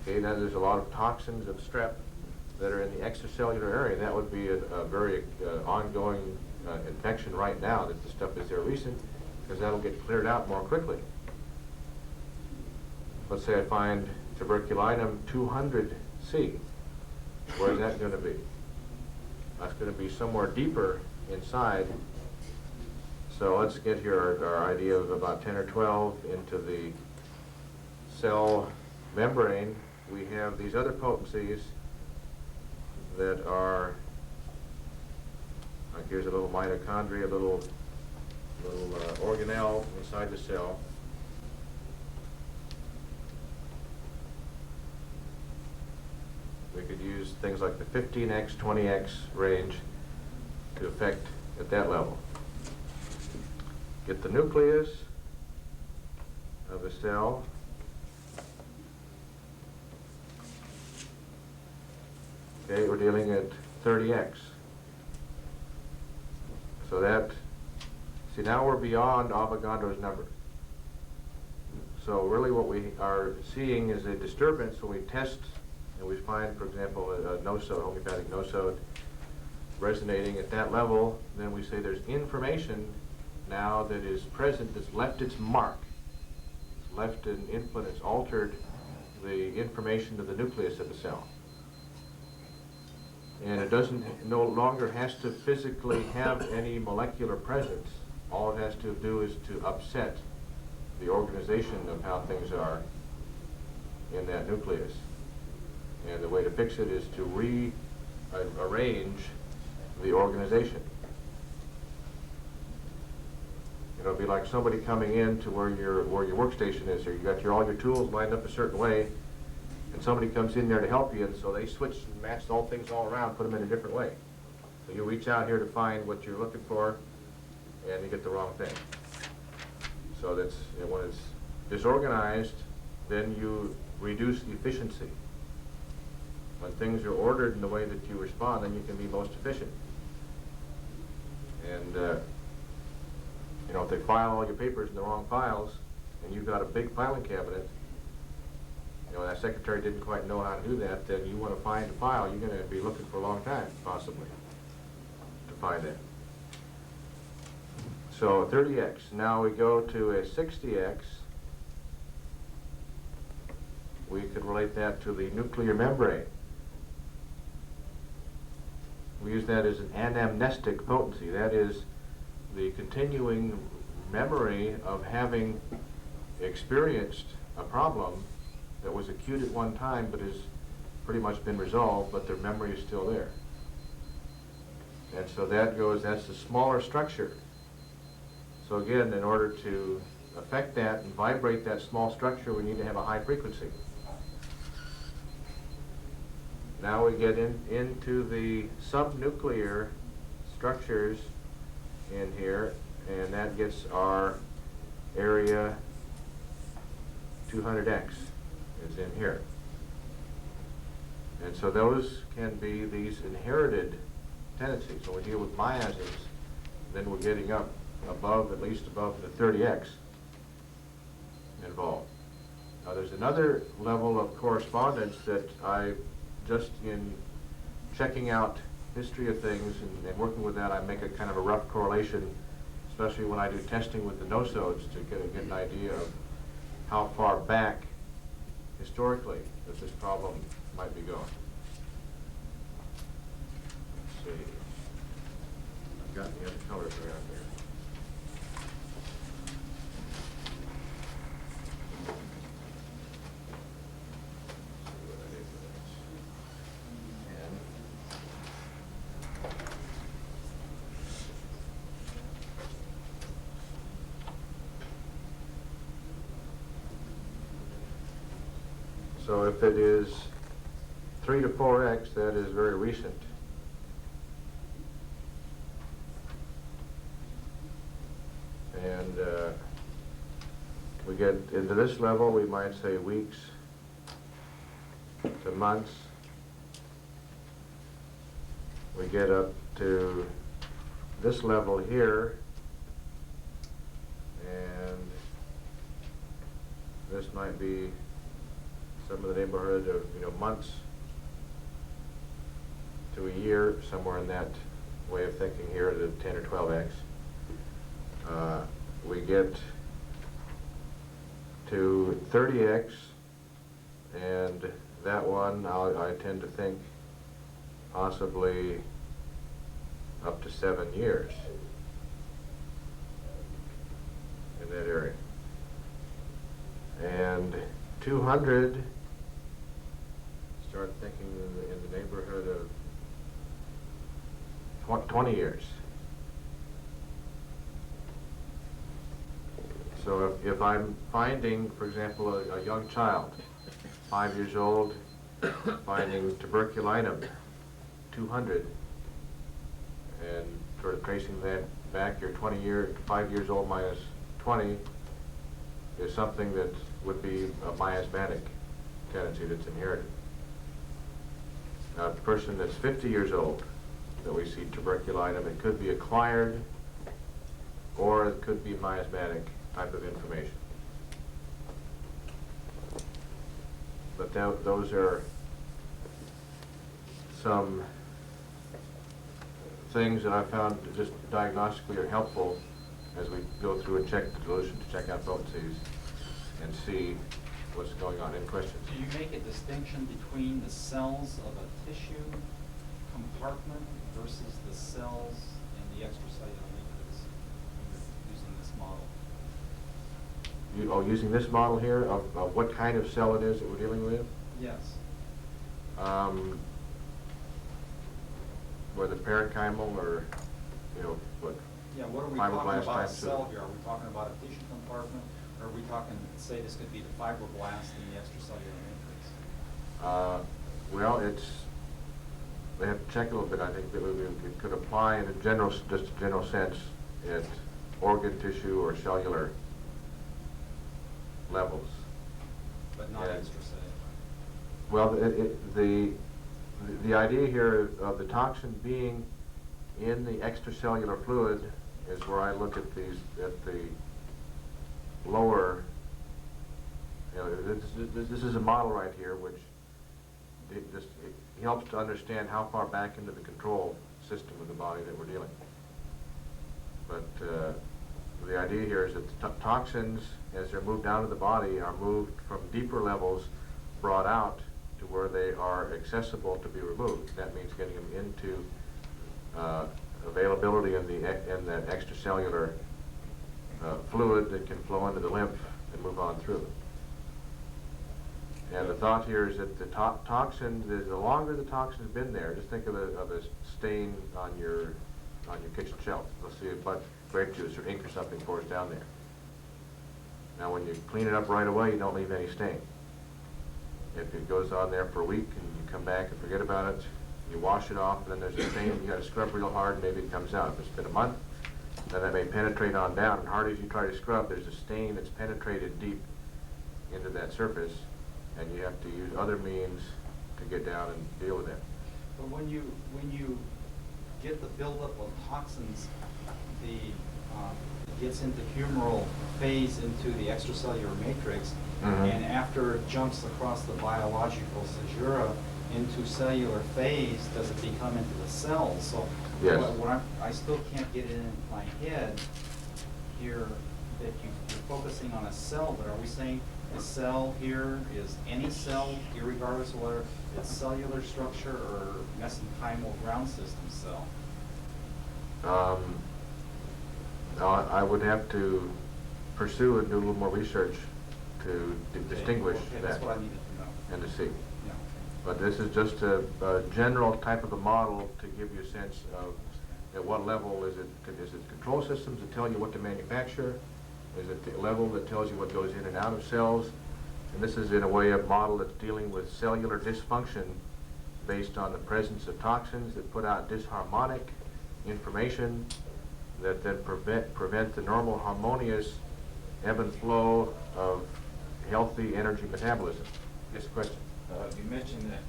Okay, now there's a lot of toxins of strep that are in the extracellular area. That would be a very ongoing infection right now, that the stuff is there recent, because that'll get cleared out more quickly. Let's say I find tuberculinum 200C. Where's that going to be? That's going to be somewhere deeper inside. So let's get here our idea of about 10 or 12 into the cell membrane. We have these other potencies that are, like here's a little mitochondria, a little organelle inside the cell. We could use things like the 15x, 20x range. to affect at that level. Get the nucleus of a cell. Okay, we're dealing at 30x. So that, see, now we're beyond Avogadro's number. So really what we are seeing is a disturbance when we test and we find, for example, a nosode, homeopathic nosode, resonating at that level. Then we say there's information now that is present that's left its mark. It's left an input, it's altered the information of the nucleus of the cell. And it no longer has to physically have any molecular presence. All it has to do is to upset the organization of how things are in that nucleus. And the way to fix it is to rearrange the organization. It'll be like somebody coming in to where your workstation is, or you got all your tools lined up a certain way, and somebody comes in there to help you, and so they switch and match all things all around, put them in a different way. So you reach out here to find what you're looking for, and you get the wrong thing. So that's, when it's disorganized, then you reduce the efficiency. When things are ordered in the way that you respond, then you can be most efficient. And if they file all your papers in the wrong files, and you've got a big filing cabinet, that secretary didn't quite know how to do that, then you want to find a file, you're going to be looking for a long time, possibly, to find it. So 30x. Now we go to a 60x. We could relate that to the nuclear membrane. We use that as an anamnestic potency. That is the continuing memory of having experienced a problem that was acute at one time but has pretty much been resolved, but their memory is still there. And so that's the smaller structure. So again, in order to affect that and vibrate that small structure, we need to have a high frequency. Now we get into the subnuclear structures in here, and that gets our area 200x is in here. And so those can be these inherited tendencies. When we deal with miasms, then we're getting up above, at least above the 30x involved. Now there's another level of correspondence that I, just in checking out history of things and working with that, I make a kind of a rough correlation, especially when I do testing with the nosodes to get an idea of how far back historically that this problem might be going. Let's see. I've got the other colors around there. So if it is 3 to 4x, that is very recent. And we get into this level, we might say weeks to months. We get up to this level here, and this might be some of the neighborhood of months to a year, somewhere in that way of thinking here, to 10 or 12x. We get to 30x, and that one I tend to think possibly up to 7 years in that area. And 200, start thinking in the neighborhood of 20 years. So if I'm finding, for example, a young child, 5 years old, finding tuberculinum, 200, and sort of tracing that back, you're 5 years old minus 20 is something that would be a miasmatic tendency that's inherited. Now, a person that's 50 years old that we see tuberculitis, it could be acquired or it could be miasmatic type of information. But those are some things that I found just diagnostically are helpful as we go through and check the dilution to check out potencies and see what's going on. Any questions? Do you make a distinction between the cells of a tissue compartment versus the cells in the extracellular matrix when you're using this model? Using this model here of what kind of cell it is that we're dealing with? Yes. Whether parenchymal or, what? Yeah, what are we talking Fibroblast about a type cell two. here? Are we talking about a tissue compartment? Or are we talking, say this could be the fibroblast in the extracellular matrix? Well, they have to check a little bit. I think that it could apply in a general, just a general sense at organ tissue or cellular levels. But not Yeah. extracellular. Well, the idea here of the toxin being in the extracellular fluid is where I look at the lower, this is a model right here which it helps to understand how far back into the control system of the body that we're dealing. But the idea here is that the toxins, as they're moved out of the body, are moved from deeper levels, brought out to where they are accessible to be removed. That means getting them into availability in that extracellular fluid that can flow into the lymph and move on through. And the thought here is that the toxin, the longer the toxin's been there, just think of a stain on your kitchen shelf. Let's see a grape juice or ink or something pours down there. Now when you clean it up right away, you don't leave any stain. If it goes on there for a week and you come back and forget about it, you wash it off, and then there's a stain, you gotta scrub real hard, maybe it comes out. If it's been a month, then that may penetrate on down, and hard as you try to scrub, there's a stain that's penetrated deep into that surface, and you have to use other means to get down and deal with it. But when you get the buildup of toxins, it gets into humoral phase into the extracellular matrix, and after it jumps across the biological caesura into cellular phase, does it become into the cells? So yes. I still can't get it in my head here that you're focusing on a cell, but are we saying the cell here is any cell, irregardless of whether it's cellular structure or mesenchymal ground system cell? I would have to pursue and do a little more research to distinguish Okay, that that's what I needed to know. and to see. Yeah. But this is just a general type of a model to give you a sense of at what level is it control systems that tell you what to manufacture? Is it the level that tells you what goes in and out of cells? And this is in a way a model that's dealing with cellular dysfunction based on the presence of toxins that put out disharmonic information that then prevent the normal harmonious ebb and flow of healthy energy metabolism. Yes, question? You mentioned that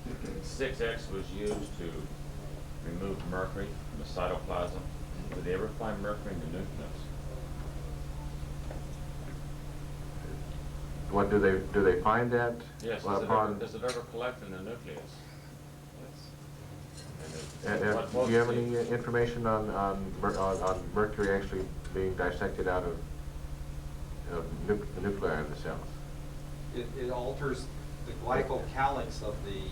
6X was used to remove mercury from the cytoplasm. Did they ever find mercury in the nucleus? What do they find that? Yes. Does it ever collect in the nucleus? Yes. Do you have any information on mercury actually being dissected out of the nuclei in the cells? It alters the glycocalyx of the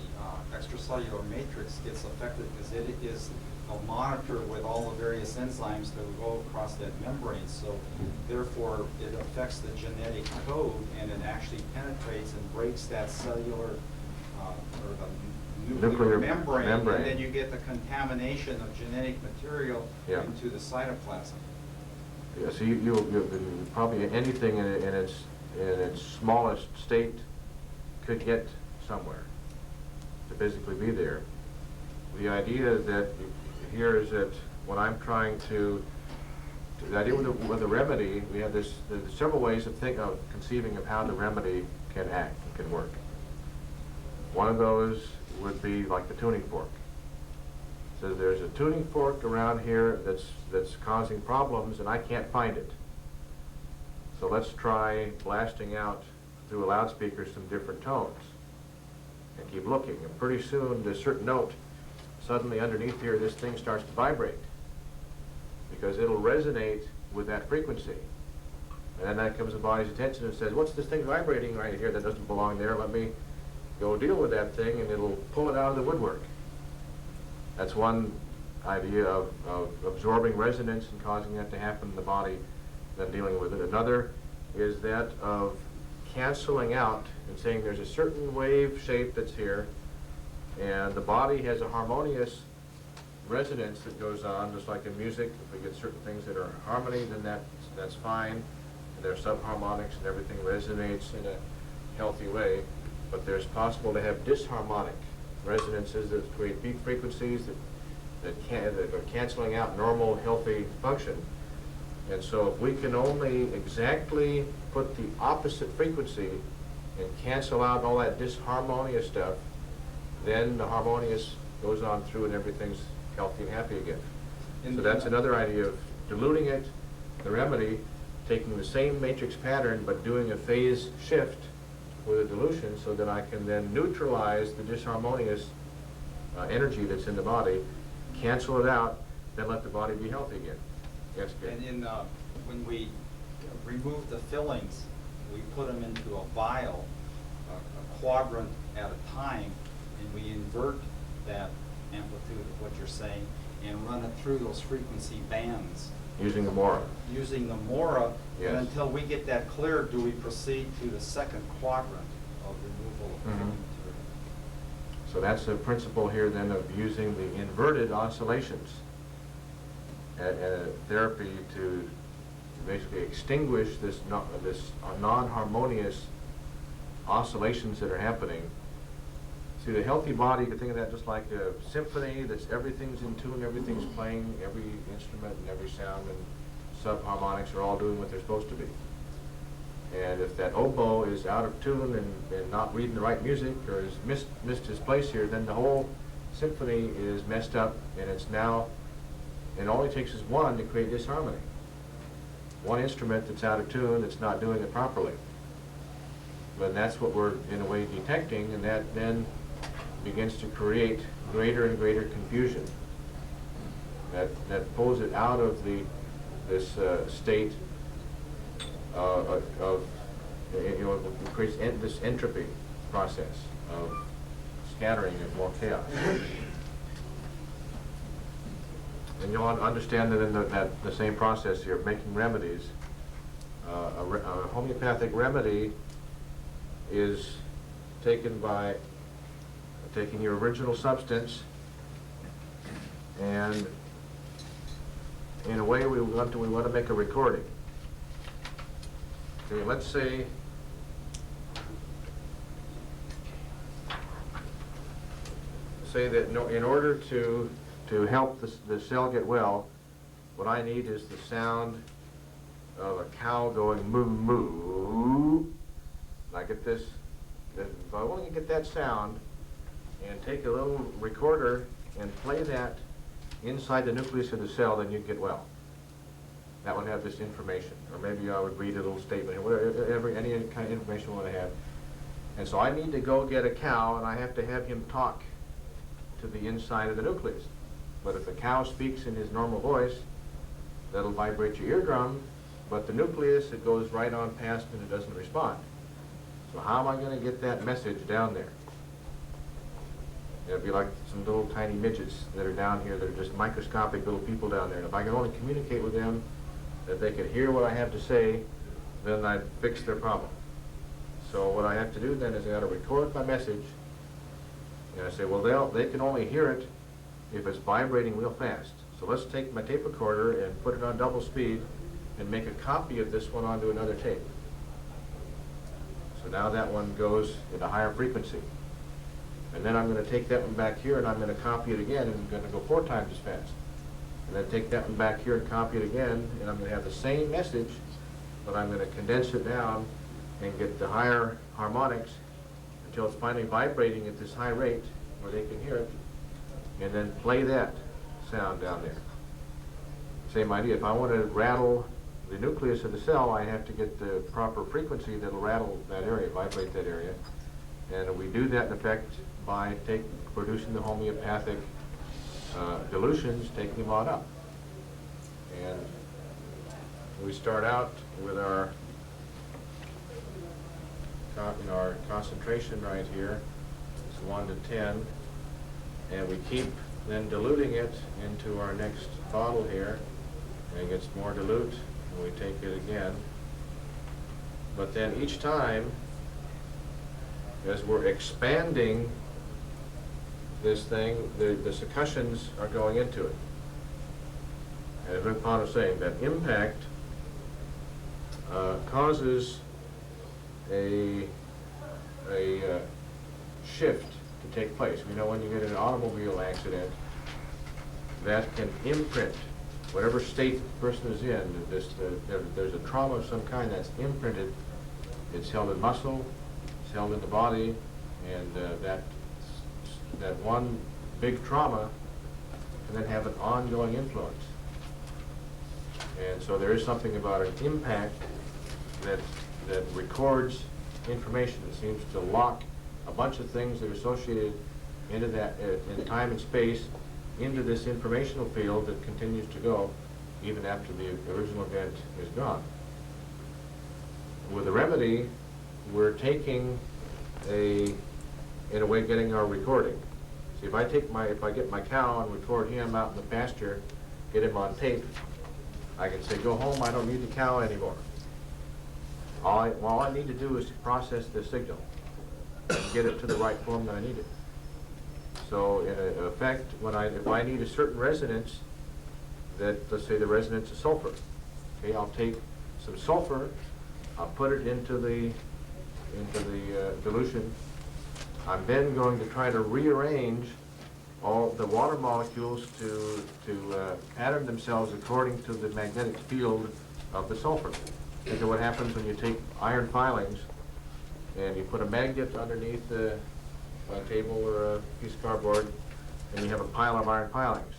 extracellular matrix gets affected because it is a monitor with all the various enzymes that will go across that membrane. So therefore, it affects the genetic code, and it actually penetrates and breaks that cellular or the nuclear membrane, and then you get the contamination of genetic material into the cytoplasm. Yeah, so you probably anything in its smallest state could get somewhere to physically be there. The idea that here is that when I'm trying to, the idea with the remedy, we have there's several ways of conceiving of how the remedy can act, can work. One of those would be like the tuning fork. So there's a tuning fork around here that's causing problems and I can't find it. So let's try blasting out through a loudspeaker some different tones and keep looking. And pretty soon this certain note, suddenly underneath here this thing starts to vibrate because it'll resonate with that frequency. And then that comes to the body's attention and says, what's this thing vibrating right here that doesn't belong there? Let me go deal with that thing, and it'll pull it out of the woodwork. That's one idea of absorbing resonance and causing that to happen in the body, then dealing with it. Another is that of canceling out and saying there's a certain wave shape that's here, and the body has a harmonious resonance that goes on, just like in music. If we get certain things that are in harmony, then that's fine. And there's subharmonics and everything resonates in a healthy way. But there's possible to have disharmonic resonances that create beat frequencies that are canceling out normal, healthy function. And so if we can only exactly put the opposite frequency and cancel out all that disharmonious stuff, then the harmonious goes on through and everything's healthy and happy again. So that's another idea of diluting it, the remedy, taking the same matrix pattern but doing a phase shift with a dilution so that I can then neutralize the disharmonious energy that's in the body, cancel it out, then let the body be healthy again. Yes, good. And when we remove the fillings, we put them into a vial, a quadrant at a time, and we invert that amplitude of what you're saying and run it through those frequency bands. Using the Mora. Using the Mora, Yes. and until we get that clear, do we proceed to the second quadrant of removal of filling material? So that's the principle here then of using the inverted oscillations therapy to basically extinguish this non-harmonious oscillations that are happening. See, the healthy body, you can think of that just like a symphony that's everything's in tune, everything's playing, every instrument and every sound and subharmonics are all doing what they're supposed to be. And if that oboe is out of tune and not reading the right music or has missed his place here, then the whole symphony is messed up, and it's now, it only takes us one to create disharmony. One instrument that's out of tune, that's not doing it properly. But that's what we're, in a way, detecting, and that then begins to create greater and greater confusion. That pulls it out of this state of it creates this entropy process of scattering and more chaos. And you'll understand that in the same process here of making remedies, a homeopathic remedy is taken by taking your original substance, and in a way we want to make a recording. Okay, let's say that in order to help the cell get well, what I need is the sound of a cow going moo moo. And I get this, if I want to get that sound and take a little recorder and play that inside the nucleus of the cell, then you'd get well. That would have this information. Or maybe I would read a little statement, whatever, any kind of information I want to have. And so I need to go get a cow, and I have to have him talk to the inside of the nucleus. But if the cow speaks in his normal voice, that'll vibrate your eardrum, but the nucleus, it goes right on past and it doesn't respond. So how am I going to get that message down there? It'll be like some little tiny midgets that are down here that are just microscopic little people down there. And if I can only communicate with them, that they could hear what I have to say, then I'd fix their problem. So what I have to do then is I got to record my message, and I say, well, they can only hear it if it's vibrating real fast. So let's take my tape recorder and put it on double speed and make a copy of this one onto another tape. So now that one goes at a higher frequency. And then I'm going to take that one back here and I'm going to copy it again, and I'm going to go 4 times as fast. and then take that one back here and copy it again, and I'm going to have the same message, but I'm going to condense it down and get the higher harmonics until it's finally vibrating at this high rate where they can hear it, and then play that sound down there. Same idea. If I want to rattle the nucleus of the cell, I have to get the proper frequency that'll rattle that area, vibrate that area. And we do that in effect by producing the homeopathic dilutions, taking them on up. And we start out with our concentration right here. It's 1 to 10. And we keep then diluting it into our next bottle here. And it gets more dilute, and we take it again. But then each time, as we're expanding this thing, the succussions are going into it. As Rick Pond was saying, that impact causes a shift to take place. We know when you get in an automobile accident, that can imprint whatever state the person is in. There's a trauma of some kind that's imprinted. It's held in muscle, it's held in the body, and that one big trauma can then have an ongoing influence. And so there is something about an impact that records information. It seems to lock a bunch of things that are associated into that in time and space into this informational field that continues to go even after the original event is gone. With the remedy, we're taking in a way, getting our recording. See, if I get my cow and record him out in the pasture, get him on tape, I can say, go home, I don't need the cow anymore. All I need to do is to process the signal and get it to the right form that I need it. So in effect, if I need a certain resonance, let's say the resonance of sulfur, okay, I'll take some sulfur, I'll put it into the dilution. I'm then going to try to rearrange all the water molecules to pattern themselves according to the magnetic field of the sulfur. Think of what happens when you take iron filings and you put a magnet underneath a table or a piece of cardboard, and you have a pile of iron filings.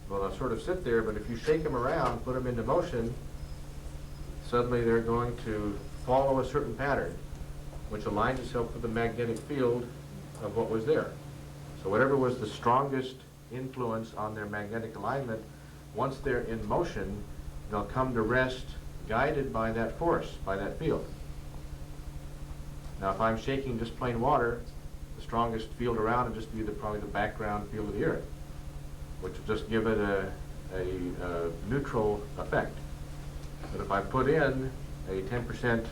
Well, they'll sort of sit there, but if you shake them around, put them into motion, suddenly they're going to follow a certain pattern, which aligns itself with the magnetic field of what was there. So whatever was the strongest influence on their magnetic alignment, once they're in motion, they'll come to rest guided by that force, by that field. Now, if I'm shaking just plain water, the strongest field around would just be probably the background field of the earth, which would just give it a neutral effect. But if I put in a 10%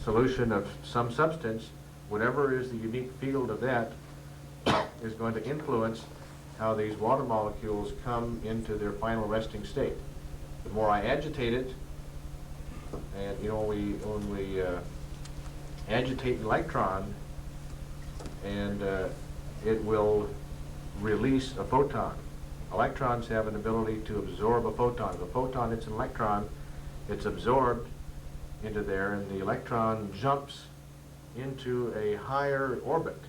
solution of some substance, whatever is the unique field of that is going to influence how these water molecules come into their final resting state. The more I agitate it, and you know, when we agitate an electron, and it will release a photon. Electrons have an ability to absorb a photon. If a photon hits an electron, it's absorbed into there, and the electron jumps into a higher orbit,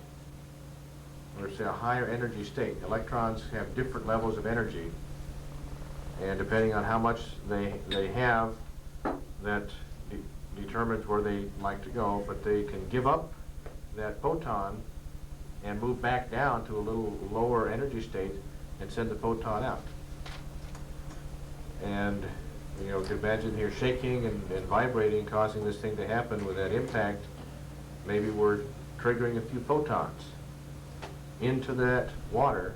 or say a higher energy state. Electrons have different levels of energy, and depending on how much they have, that determines where they like to go, but they can give up that photon and move back down to a little lower energy state and send the photon out. And you know, you can imagine here shaking and vibrating, causing this thing to happen with that impact. Maybe we're triggering a few photons into that water,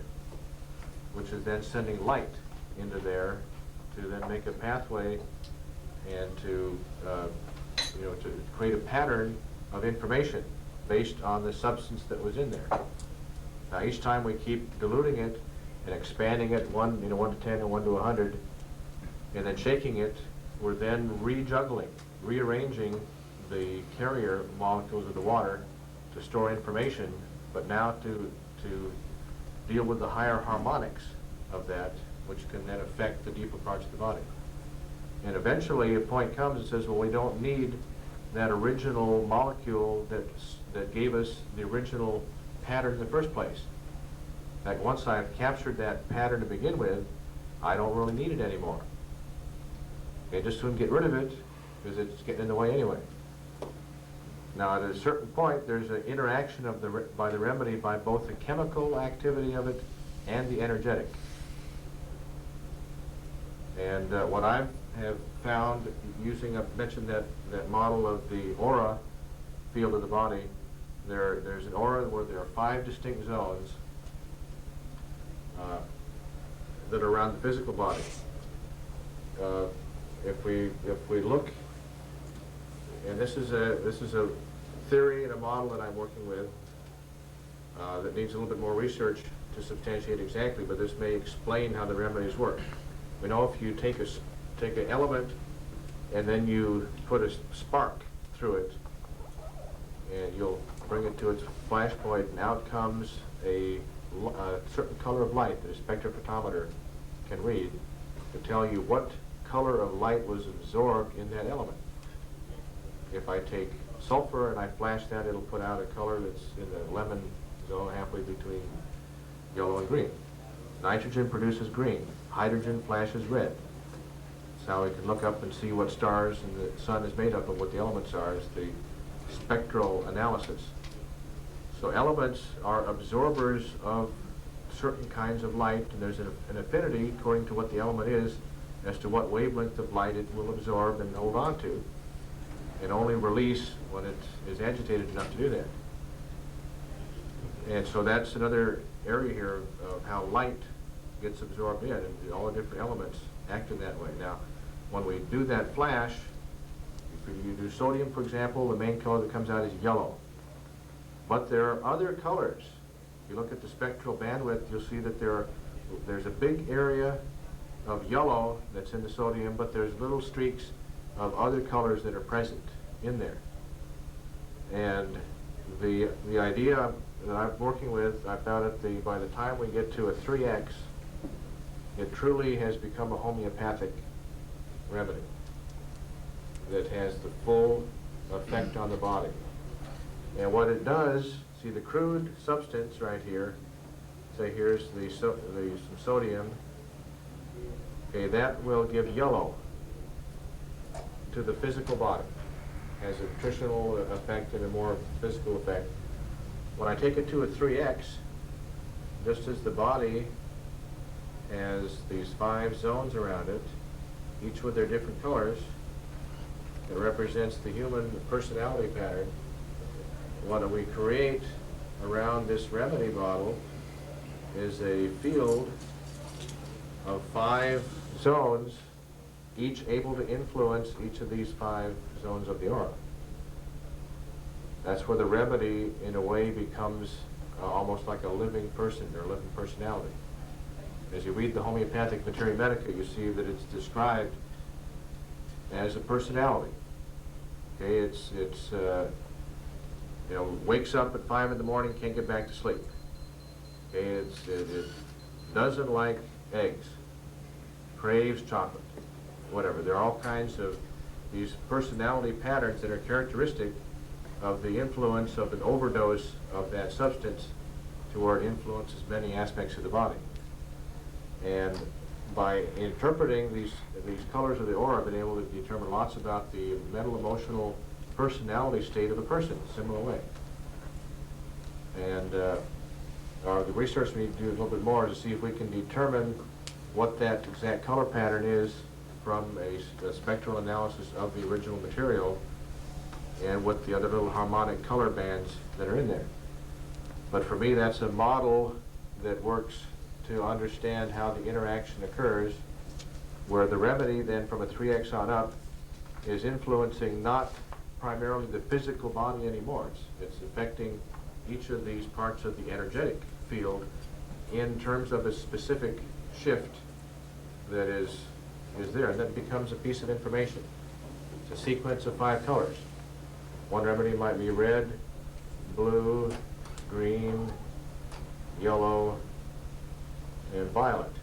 which is then sending light into there to then make a pathway and to create a pattern of information based on the substance that was in there. Now, each time we keep diluting it and expanding it 1 to 10 and 1 to 100, and then shaking it, we're then rejuggling, rearranging the carrier molecules of the water to store information, but now to deal with the higher harmonics of that, which can then affect the deeper parts of the body. And eventually a point comes and says, well, we don't need that original molecule that gave us the original pattern in the first place. In fact, once I've captured that pattern to begin with, I don't really need it anymore. Okay, just soon get rid of it because it's getting in the way anyway. Now, at a certain point, there's an interaction of by the remedy by both the chemical activity of it and the energetic. And what I have found using, I've mentioned that model of the aura field of the body. There's an aura where there are 5 distinct zones that are around the physical body. If we look, and this is a theory and a model that I'm working with that needs a little bit more research to substantiate exactly, but this may explain how the remedies work. We know if you take an element and then you put a spark through it, and you'll bring it to its flash point, and out comes a certain color of light that a spectrophotometer can read to tell you what color of light was absorbed in that element. If I take sulfur and I flash that, it'll put out a color that's in the lemon zone, halfway between yellow and green. Nitrogen produces green. Hydrogen flashes red. That's how we can look up and see what stars and the sun is made up of, what the elements are, is the spectral analysis. So elements are absorbers of certain kinds of light, and there's an affinity according to what the element is as to what wavelength of light it will absorb and hold on to, and only release when it is agitated enough to do that. And so that's another area here of how light gets absorbed in, and all the different elements act in that way. Now, when we do that flash, if you do sodium, for example, the main color that comes out is yellow. But there are other colors. If you look at the spectral bandwidth, you'll see that there's a big area of yellow that's in the sodium, but there's little streaks of other colors that are present in there. And the idea that I'm working with, I found that by the time we get to a 3x, it truly has become a homeopathic remedy that has the full effect on the body. And what it does, see the crude substance right here, say here's some sodium, okay, that will give yellow to the physical body. Has a nutritional effect and a more physical effect. When I take it to a 3x, just as the body has these 5 zones around it, each with their different colors, it represents the human personality pattern. What we create around this remedy bottle is a field of 5 zones, each able to influence each of these 5 zones of the aura. That's where the remedy, in a way, becomes almost like a living person or a living personality. As you read the homeopathic Materia Medica, you see that it's described as a personality. Okay, it's wakes up at 5 in the morning, can't get back to sleep. Okay, it doesn't like eggs, craves chocolate, whatever. There are all kinds of these personality patterns that are characteristic of the influence of an overdose of that substance to where it influences many aspects of the body. And by interpreting these colors of the aura, I've been able to determine lots about the mental, emotional, personality state of a person, a similar way. And the research we need to do a little bit more is to see if we can determine what that exact color pattern is from a spectral analysis of the original material and with the other little harmonic color bands that are in there. But for me, that's a model that works to understand how the interaction occurs, where the remedy then from a 3x on up is influencing not primarily the physical body anymore. It's affecting each of these parts of the energetic field in terms of a specific shift that is there, and that becomes a piece of information. It's a sequence of 5 colors. One remedy might be red, blue, green, yellow, and violet.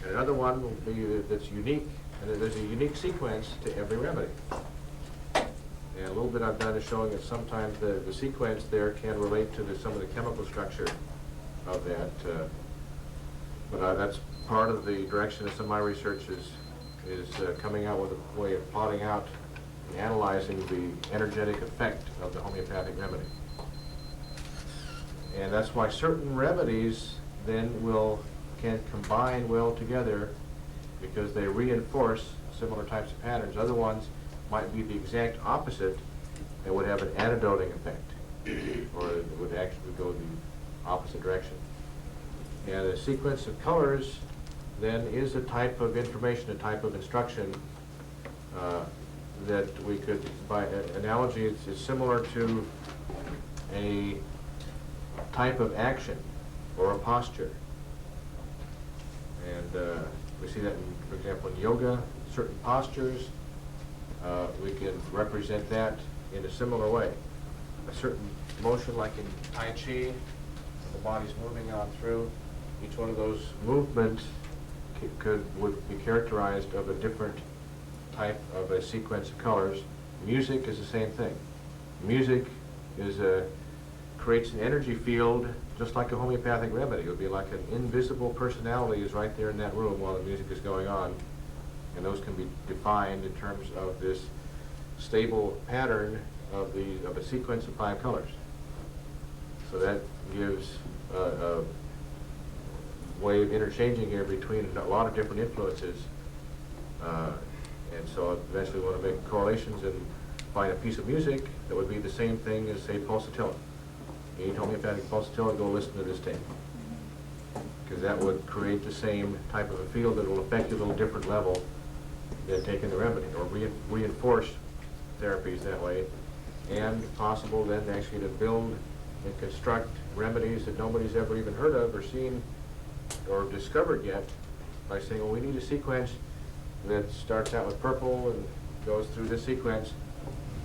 And another one will be that's unique, and there's a unique sequence to every remedy. And a little bit I've done is showing that sometimes the sequence there can relate to some of the chemical structure of that. But that's part of the direction of some of my research is coming out with a way of plotting out and analyzing the energetic effect of the homeopathic remedy. And that's why certain remedies then can combine well together because they reinforce similar types of patterns. Other ones might be the exact opposite and would have an antidoting effect, or it would actually go the opposite direction. And a sequence of colors then is a type of information, a type of instruction that we could, by analogy, it's similar to a type of action or a posture. And we see that, for example, in yoga, certain postures, we can represent that in a similar way. A certain motion, like in Tai Chi, the body's moving on through. Each one of those movements would be characterized of a different type of a sequence of colors. Music is the same thing. Music creates an energy field just like a homeopathic remedy. It would be like an invisible personality is right there in that room while the music is going on. And those can be defined in terms of this stable pattern of a sequence of 5 colors. So that gives a way of interchanging here between a lot of different influences. And so eventually we want to make correlations and find a piece of music that would be the same thing as, say, pulsatilla. You need homeopathic pulsatilla, go listen to this tape. Because that would create the same type of a field that will affect you at a little different level than taking the remedy, or reinforce therapies that way. And possible then actually to build and construct remedies that nobody's ever even heard of or seen or discovered yet by saying, well, we need a sequence that starts out with purple and goes through this sequence.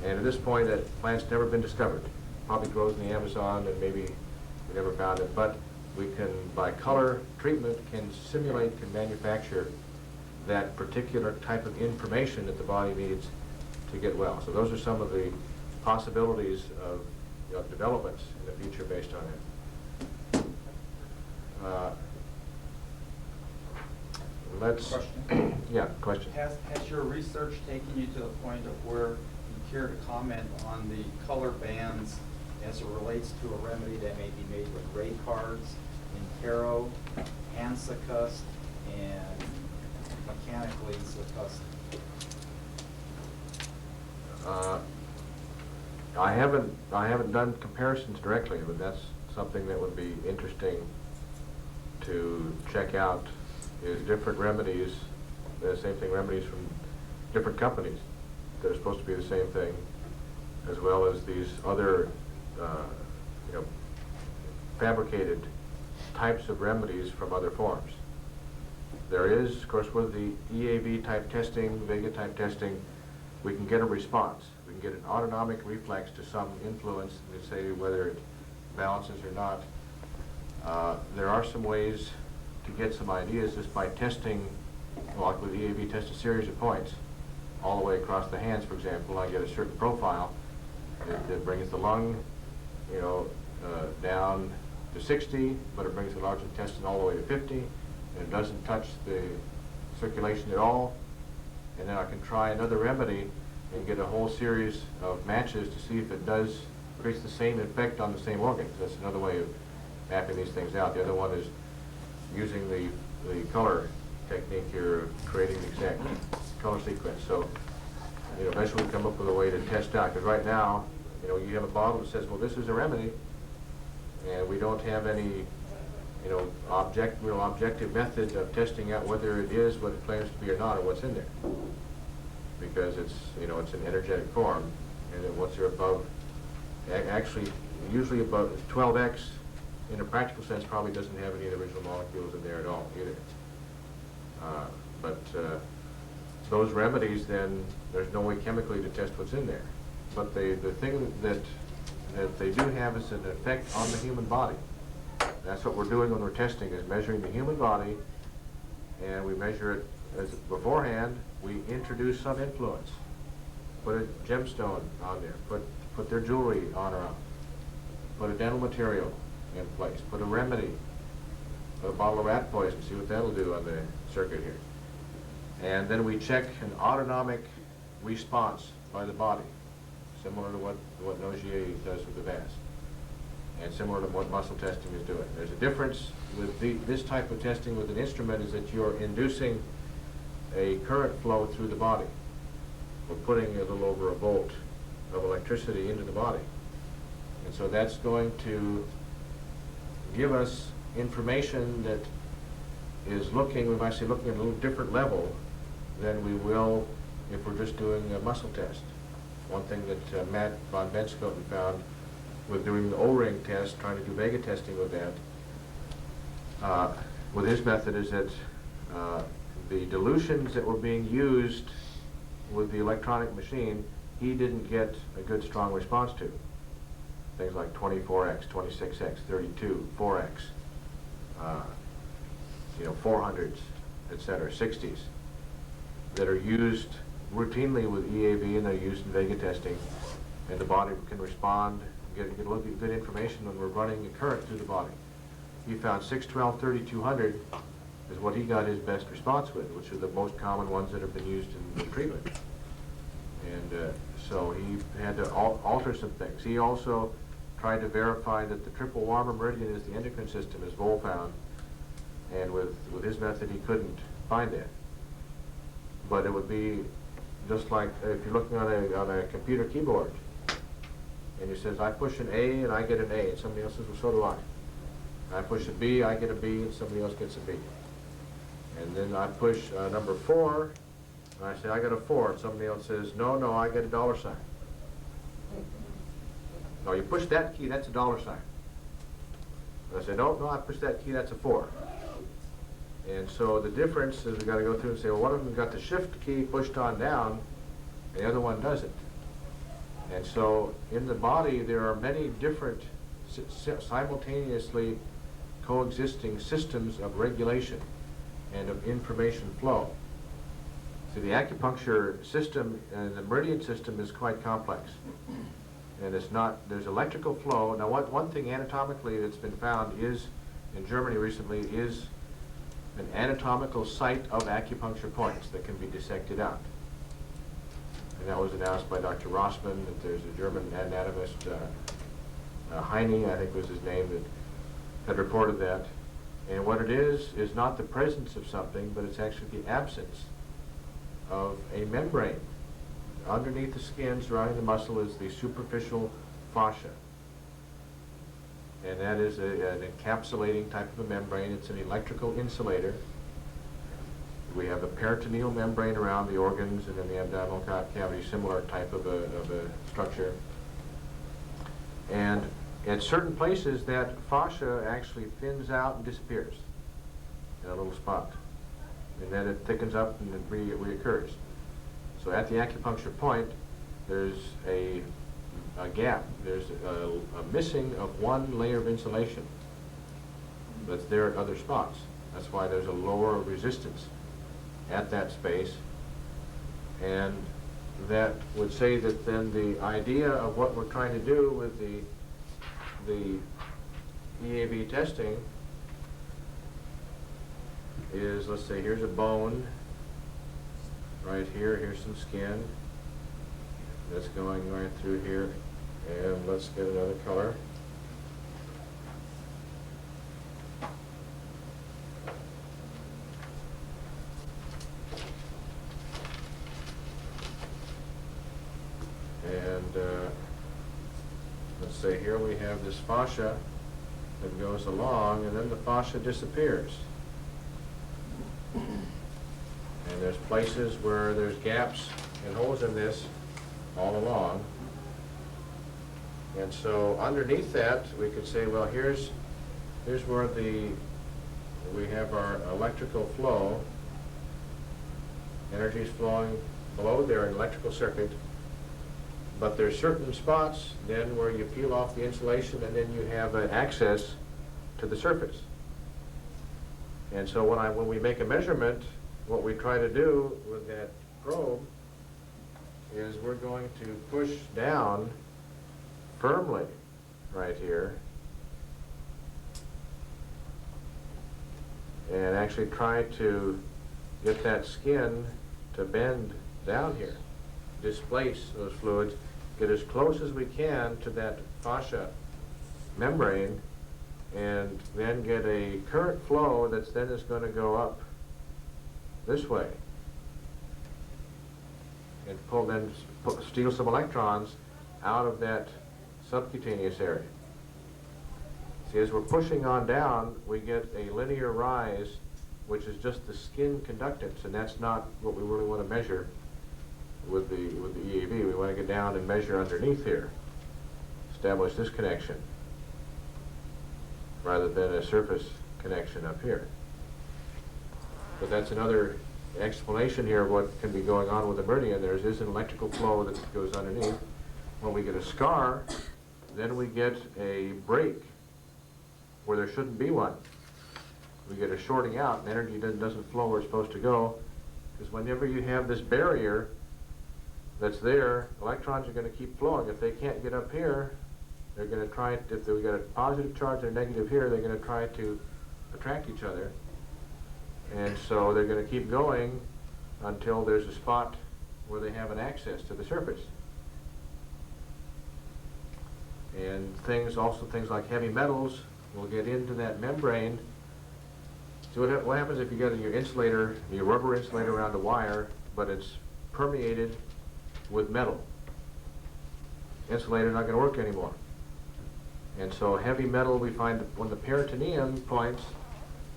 And at this point, that plant's never been discovered. Probably grows in the Amazon and maybe we never found it. But we can, by color treatment, can simulate, can manufacture that particular type of information that the body needs to get well. So those are some of the possibilities of developments in the future based on it. Question? Yeah, question. Has your research taken you to the point of where you care to comment on the color bands as it relates to a remedy that may be made with ray cards, Intero, hand-succust, and mechanically succust? I haven't done comparisons directly, but that's something that would be interesting to check out. Is different remedies, the same thing, remedies from different companies that are supposed to be the same thing, as well as these other, fabricated types of remedies from other forms. There is, of course, with the EAB type testing, Vega type testing, we can get a response. We can get an autonomic reflex to some influence to say whether it balances or not. There are some ways to get some ideas just by testing, like with EAB, test a series of points all the way across the hands, for example. I get a certain profile that brings the lung, down to 60, but it brings the large intestine all the way to 50, and it doesn't touch the circulation at all. And then I can try another remedy and get a whole series of matches to see if it creates the same effect on the same organs. That's another way of mapping these things out. The other one is using the color technique here of creating the exact color sequence. So, eventually we come up with a way to test out. Because right now, you have a bottle that says, well, this is a remedy, and we don't have any, real objective method of testing out whether it is what it claims to be or not, or what's in there. Because it's, it's an energetic form, and then once you're above, actually, usually above 12x, in a practical sense, probably doesn't have any of the original molecules in there at all either. But those remedies, then, there's no way chemically to test what's in there. But the thing that they do have is an effect on the human body. That's what we're doing when we're testing, is measuring the human body and we measure it as beforehand. We introduce some influence. Put a gemstone on there, put their jewelry on or off, put a dental material in place, put a remedy, put a bottle of rat poison, see what that'll do on the circuit here. And then we check an autonomic response by the body, similar to what Nogier does with the VAS, and similar to what muscle testing is doing. There's a difference with this type of testing with an instrument is that you're inducing a current flow through the body. We're putting a little over a volt of electricity into the body. And so that's going to give us information that is looking, we might say looking at a little different level than we will if we're just doing a muscle test. One thing that Matt von Benskoten found with doing the O-ring test, trying to do vega testing with that, with his method is that the dilutions that were being used with the electronic machine, he didn't get a good strong response to. Things like 24x, 26x, 32, 4x, 400s, etc., 60s, that are used routinely with EAB and they're used in vega testing, and the body can respond, get a little bit good information when we're running a current through the body. He found 612, 3200 is what he got his best response with, which are the most common ones that have been used in the treatment. And so he had to alter some things. He also tried to verify that the triple warmer meridian is the endocrine system, as Vol found, and with his method he couldn't find that. But it would be just like if you're looking on a computer keyboard, and he says, I push an A and I get an A, and somebody else says, well, so do I. I push a B, I get a B, and somebody else gets a B. And then I push number 4, and I say, I got a 4, and somebody else says, no, I get a dollar sign. No, you push that key, that's a dollar sign. And I say, no, I push that key, that's a 4. And so the difference is we've got to go through and say, well, one of them got the shift key pushed on down, and the other one doesn't. And so in the body, there are many different simultaneously coexisting systems of regulation and of information flow. So the acupuncture system and the meridian system is quite complex. And it's not, there's electrical flow. Now one thing anatomically that's been found is, in Germany recently, is an anatomical site of acupuncture points that can be dissected out. And that was announced by Dr. Rossmann, that there's a German anatomist, Heine, I think was his name, that had reported that. And what it is not the presence of something, but it's actually the absence of a membrane. Underneath the skin, surrounding the muscle, is the superficial fascia. And that is an encapsulating type of a membrane. It's an electrical insulator. We have a peritoneal membrane around the organs, and in the abdominal cavity, similar type of a structure. And at certain places, that fascia actually thins out and disappears in a little spot. And then it thickens up and it reoccurs. So at the acupuncture point, there's a gap. There's a missing of one layer of insulation that's there at other spots. That's why there's a lower resistance at that space. And that would say that then the idea of what we're trying to do with the EAB testing is, let's say here's a bone right here, here's some skin that's going right through here, and let's get another color. And let's say here we have this fascia that goes along, and then the fascia disappears. And there's places where there's gaps and holes in this all along. And so underneath that, we could say, well, here's where we have our electrical flow. Energy is flowing below there in electrical circuit. But there's certain spots then where you peel off the insulation and then you have access to the surface. And so when we make a measurement, what we try to do with that probe is we're going to push down firmly right here and actually try to get that skin to bend down here, displace those fluids, get as close as we can to that fascia membrane, and then get a current flow that's then is going to go up this way and steal some electrons out of that subcutaneous area. See, as we're pushing on down, we get a linear rise, which is just the skin conductance, and that's not what we really want to measure with the EAB. We want to get down and measure underneath here, establish this connection, rather than a surface connection up here. But that's another explanation here of what can be going on with the meridian. There is an electrical flow that goes underneath. When we get a scar, then we get a break where there shouldn't be one. We get a shorting out, and energy doesn't flow where it's supposed to go, because whenever you have this barrier that's there, electrons are going to keep flowing. If they can't get up here, they're going to try, if they've got a positive charge and a negative here, they're going to try to attract each other. And so they're going to keep going until there's a spot where they have an access to the surface. And things like heavy metals will get into that membrane. So what happens if you got your insulator, your rubber insulator around a wire, but it's permeated with metal? Insulator's not going to work anymore. And so heavy metal, we find that when the peritoneum points,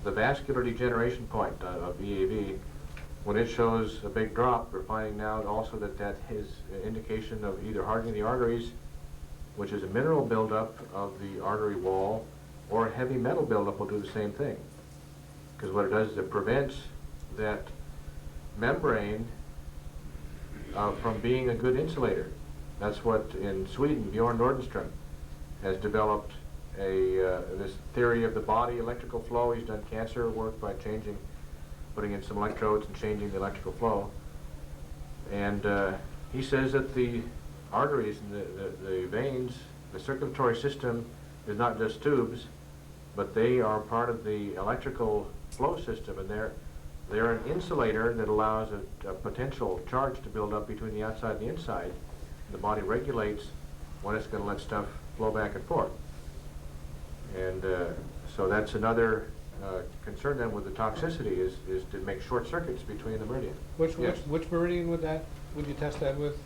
the vascular degeneration point of EAB, when it shows a big drop, we're finding now also that is an indication of either hardening the arteries, which is a mineral buildup of the artery wall, or a heavy metal buildup will do the same thing. Because what it does is it prevents that membrane from being a good insulator. That's what in Sweden, Bjorn Nordenström has developed this theory of the body electrical flow. He's done cancer work by putting in some electrodes and changing the electrical flow. And he says that the arteries and the veins, the circulatory system is not just tubes, but they are part of the electrical flow system, and they're an insulator that allows a potential charge to build up between the outside and the inside. The body regulates when it's going to let stuff flow back and forth. And so that's another concern then with the toxicity is to make short circuits between the meridian. Which meridian would you test that with?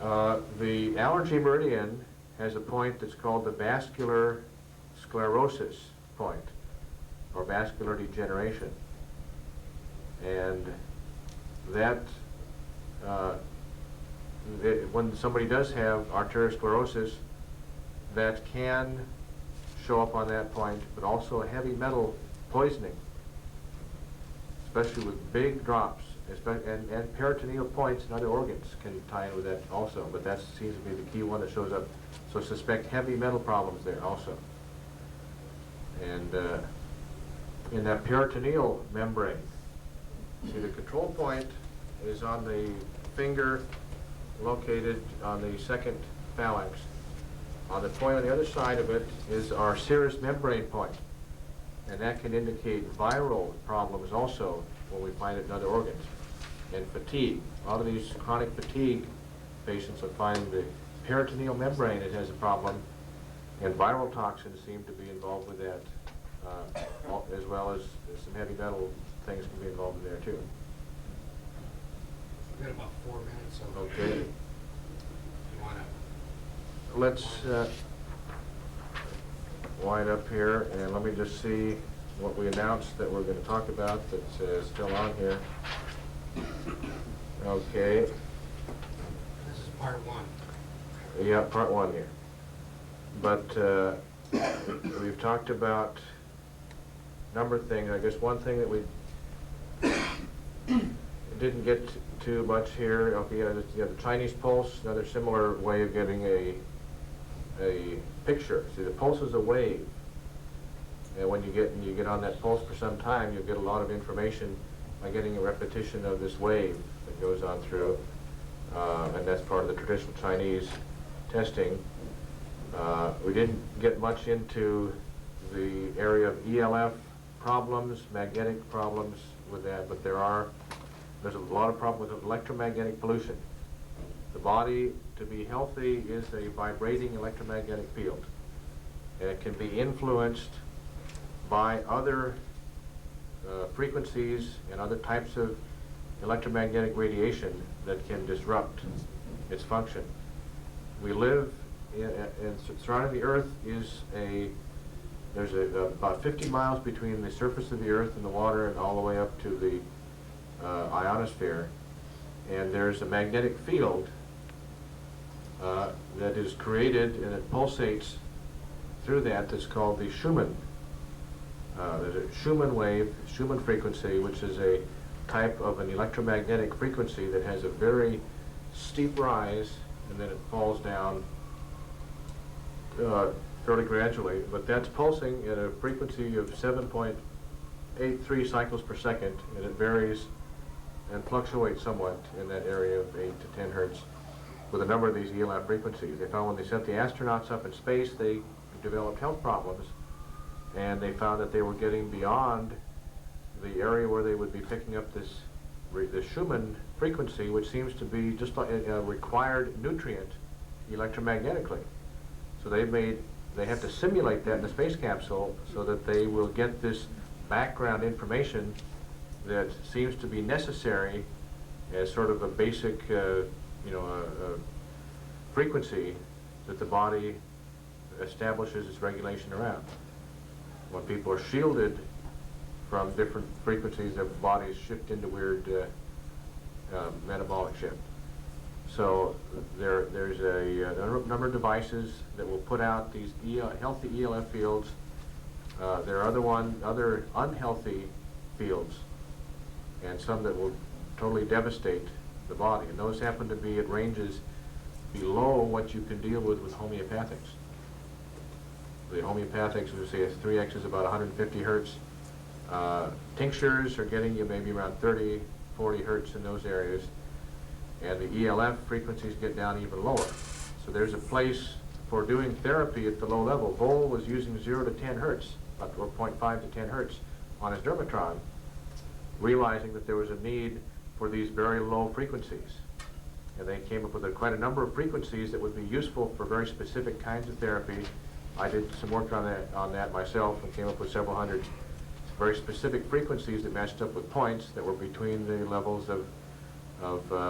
The allergy meridian has a point that's called the vascular sclerosis point, or vascular degeneration. And that, when somebody does have arteriosclerosis, that can show up on that point, but also heavy metal poisoning, especially with big drops, and peritoneal points and other organs can tie in with that also, but that seems to be the key one that shows up. So suspect heavy metal problems there also. And in that peritoneal membrane, see, the control point is on the finger located on the second phalanx. On the point on the other side of it is our serous membrane point, and that can indicate viral problems also when we find it in other organs. And fatigue. A lot of these chronic fatigue patients are finding the peritoneal membrane it has a problem, and viral toxins seem to be involved with that, as well as some heavy metal things can be involved in there too. We've got about 4 minutes, so Okay. you want to... Let's wind up here, and let me just see what we announced that we're going to talk about that's still on here. Okay. This is part 1. Yeah, part 1 here. But we've talked about a number of things. I guess one thing that we didn't get too much here, okay, you know, the Chinese pulse, another similar way of getting a picture. See, the pulse is a wave, And when you get on that pulse for some time, you'll get a lot of information by getting a repetition of this wave that goes on through. And that's part of the traditional Chinese testing. We didn't get much into the area of ELF problems, magnetic problems with that, but there's a lot of problems with electromagnetic pollution. The body, to be healthy, is a vibrating electromagnetic field. And it can be influenced by other frequencies and other types of electromagnetic radiation that can disrupt its function. We live surrounding the Earth there's about 50 miles between the surface of the Earth and the water and all the way up to the ionosphere. And there's a magnetic field that is created and it pulsates through that's called the Schumann. There's a Schumann wave, Schumann frequency, which is a type of an electromagnetic frequency that has a very steep rise and then it falls down fairly gradually. But that's pulsing at a frequency of 7.83 cycles per second, and it varies and fluctuates somewhat in that area of 8 to 10 hertz with a number of these ELF frequencies. They found when they set the astronauts up in space, they developed health problems, and they found that they were getting beyond the area where they would be picking up this Schumann frequency, which seems to be just like a required nutrient electromagnetically. So they have to simulate that in the space capsule so that they will get this background information that seems to be necessary as sort of a basic, frequency that the body establishes its regulation around. When people are shielded from different frequencies, their bodies shift into weird metabolic shift. So there's a number of devices that will put out these healthy ELF fields. There are other unhealthy fields, and some that will totally devastate the body. And those happen to be at ranges below what you can deal with homeopathics. The homeopathics, we say 3X is about 150 hertz. Tinctures are getting you maybe around 30, 40 hertz in those areas. And the ELF frequencies get down even lower. So there's a place for doing therapy at the low level. Vol was using 0 to 10 hertz, or 0.5 to 10 hertz on his dermatron, realizing that there was a need for these very low frequencies. And they came up with quite a number of frequencies that would be useful for very specific kinds of therapy. I did some work on that myself and came up with several hundred very specific frequencies that matched up with points that were between the levels of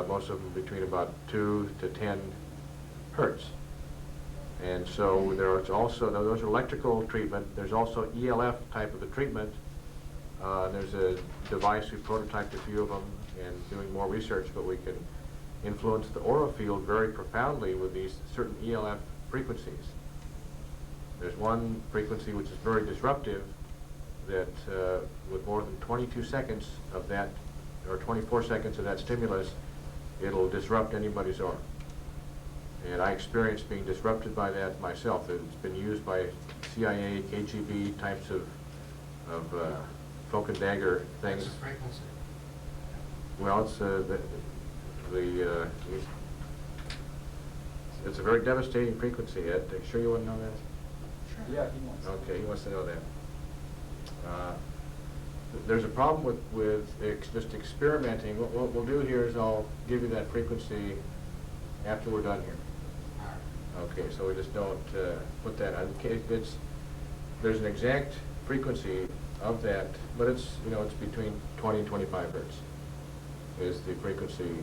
most of them between about 2 to 10 hertz. And so there's also, now those are electrical treatment, there's also ELF type of a treatment. There's a device, we prototyped a few of them and doing more research, but we can influence the aura field very profoundly with these certain ELF frequencies. There's one frequency which is very disruptive that with more than 22 seconds of that, or 24 seconds of that stimulus, it'll disrupt anybody's aura. And I experienced being disrupted by that myself. It's been used by CIA, KGB types of cloak and dagger things. What's the frequency? Well, it's a very devastating frequency. Ed, are you sure you want to know that? Sure. Yeah, he wants. Okay, he wants to know that. There's a problem with just experimenting. What we'll do here is I'll give you that frequency after we're done here. Okay, so we just don't put that on. There's an exact frequency of that, but it's between 20 and 25 hertz is the frequency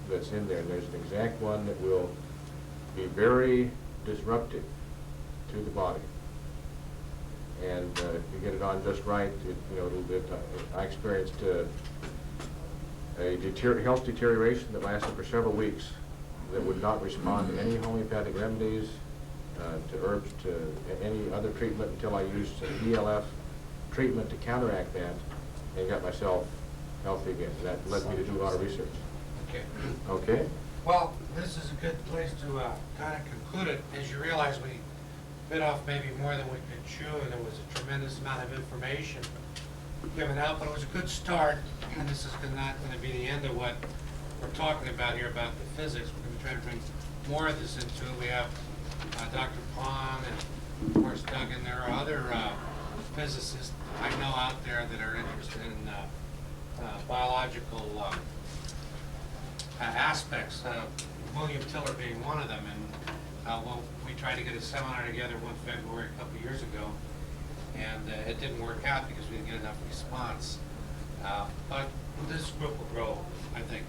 that's in there. And there's an exact one that will be very disruptive to the body. And if you get it on just right, I experienced a health deterioration that lasted for several weeks that would not respond to any homeopathic remedies, to herbs, to any other treatment until I used an ELF treatment to counteract that and got myself healthy again. That led me to do a lot of research. Okay. Okay? Well, this is a good place to kind of conclude it. As you realize, we bit off maybe more than we could chew, and there was a tremendous amount of information given out, but it was a good start, and this is not going to be the end of what we're talking about here about the physics. We're going to try to bring more of this into it. We have Dr. Pong and, of course, Doug, and there are other physicists I know out there that are interested in biological aspects, William Tiller being one of them. And we tried to get a seminar together one February a couple of years ago, and it didn't work out because we didn't get enough response. But this group will grow, I think.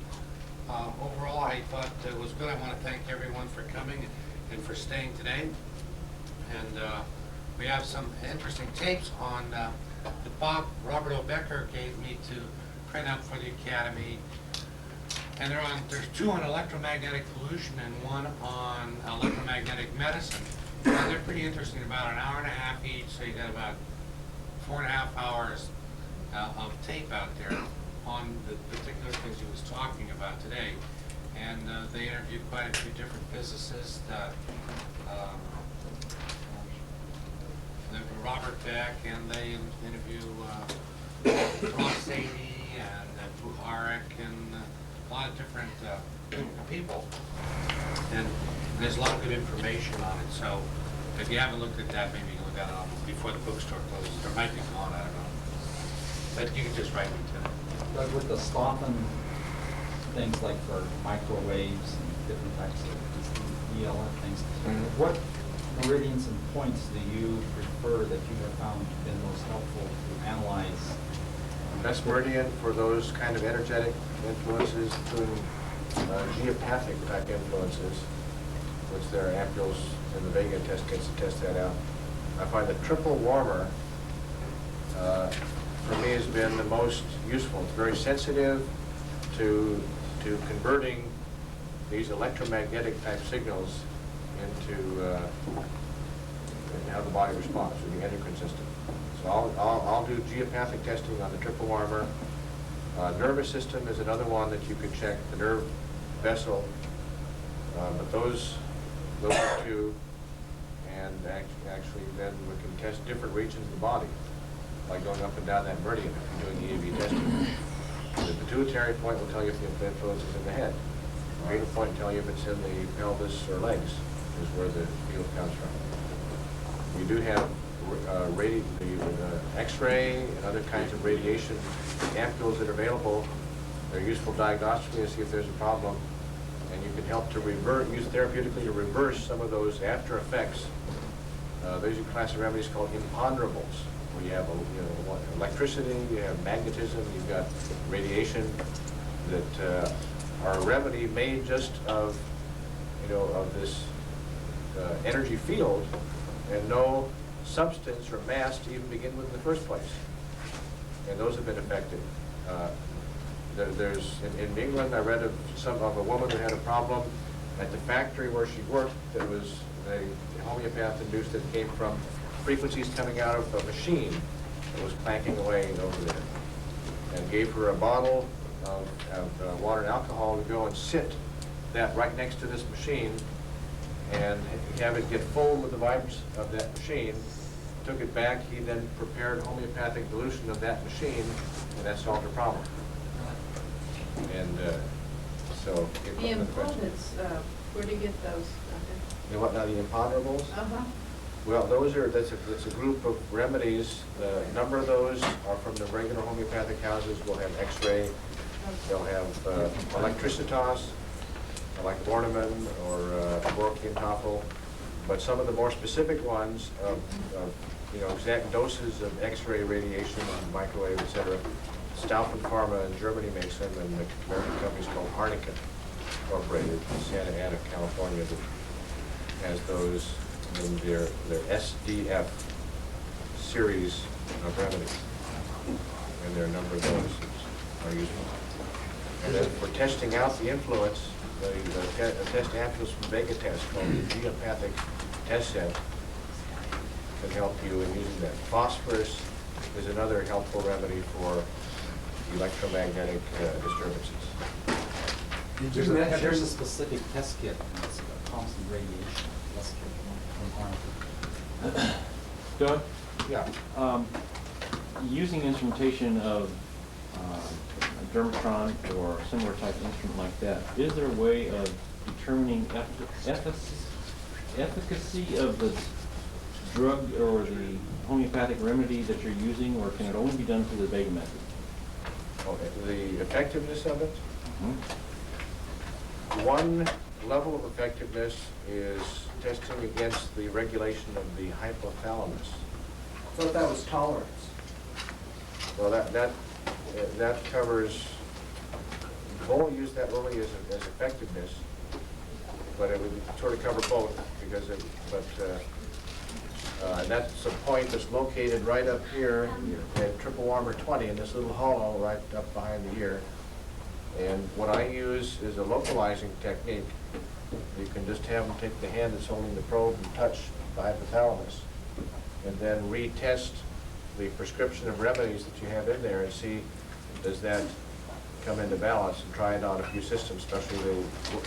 Overall, I thought it was good. I want to thank everyone for coming and for staying today. And we have some interesting tapes on that Robert O. Becker gave me to print out for the Academy. And there's two on electromagnetic pollution and one on electromagnetic medicine. And they're pretty interesting, about an hour and a half each, so you got about 4.5 hours of tape out there on the particular things he was talking about today. And they interviewed quite a few different physicists. Robert Beck, and they interview Ross Sadie and Buharik and a lot of different people. And there's a lot of good information on it. So if you haven't looked at that, maybe you can look at it before the bookstore closes. There might be gone, I don't know. But you can just write me to it. But with the Stoffen things like for microwaves and different types of ELF things, what meridians and points do you prefer that you have found been most helpful to analyze? Best meridian for those kind of energetic influences, including geopathic type influences, which there are ampules in the Vega test kits to test that out. I find the triple warmer for me has been the most useful. It's very sensitive to converting these electromagnetic type signals into how the body responds to the endocrine system. So I'll do geopathic testing on the triple warmer. Nervous system is another one that you could check, the nerve vessel. But those are two, and actually then we can test different regions of the body, like going up and down that meridian if you're doing EAB testing. The pituitary point will tell you if the influence is in the head. The adrenal point will tell you if it's in the pelvis or legs, is where the field comes from. We do have X-ray and other kinds of radiation ampules that are available. They're useful diagnostically to see if there's a problem, and you can help to use therapeutically to reverse some of those after effects. There's a class of remedies called imponderables, where you have electricity, you have magnetism, you've got radiation that are a remedy made just of this energy field, and no substance or mass to even begin with in the first place. And those have been effective. In England, I read of a woman who had a problem at the factory where she worked. That was a homeopath induced that came from frequencies coming out of a machine that was clanking away over there, and gave her a bottle of water and alcohol to go and sit that right next to this machine and have it get full with the vibes of that machine. Took it back. He then prepared homeopathic dilution of that machine, and that solved her problem. And so The imponderables, where do you get those? You know what now? The imponderables? Well, that's a group of remedies. The number of those are from the regular homeopathic houses. We'll have X-ray. They'll have electricitas, like Bornemann or Borkientafel. But some of the more specific ones of exact doses of X-ray radiation and microwave, etc. Stauffen Pharma in Germany makes them, and the American company's called Harnicken Incorporated in Santa Ana, California, that has those in their SDF series of remedies. And there are a number of those that are useful. And then for testing out the influence, the test ampules from Vega test called the geopathic test set can help you in using that. Phosphorus is another helpful remedy for electromagnetic disturbances. There's a specific test kit, and it's a constant radiation test kit from Harvard. Doug, Yeah. using instrumentation of a Dermatron or a similar type instrument like that, is there a way of determining efficacy of the drug or the homeopathic remedy that you're using, or can it only be done through the Vega method? Okay, the effectiveness of it? Mm-hmm. One level of effectiveness is testing against the regulation of the hypothalamus. I thought that was tolerance. Well, that covers, won't use that really as effectiveness, but it would sort of cover both, because that's a point that's located right up here at triple armor 20 in this little hollow right up behind the ear. And what I use is a localizing technique. You can just have them take the hand that's holding the probe and touch the hypothalamus, and then retest the prescription of remedies that you have in there and see, does that come into balance, and try it on a few systems, especially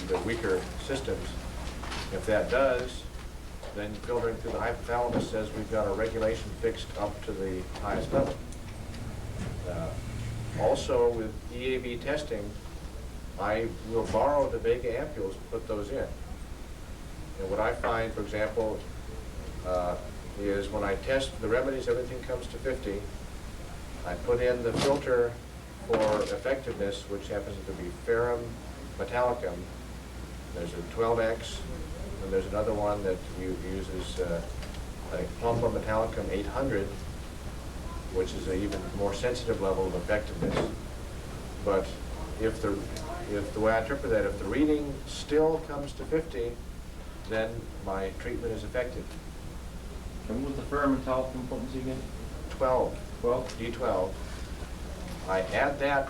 the weaker systems. If that does, then filtering through the hypothalamus says we've got a regulation fixed up to the highest level. Also with EAB testing, I will borrow the Vega ampules and put those in. And what I find, for example, is when I test the remedies, everything comes to 50. I put in the filter for effectiveness, which happens to be ferrum metallicum. There's a 12X, and there's another one that uses, I think, plumber metallicum 800, which is an even more sensitive level of effectiveness. But if the way I interpret that, if the reading still comes to 50, then my treatment is effective. And what was the ferrum metallicum potency again? 12. 12? D12. I add that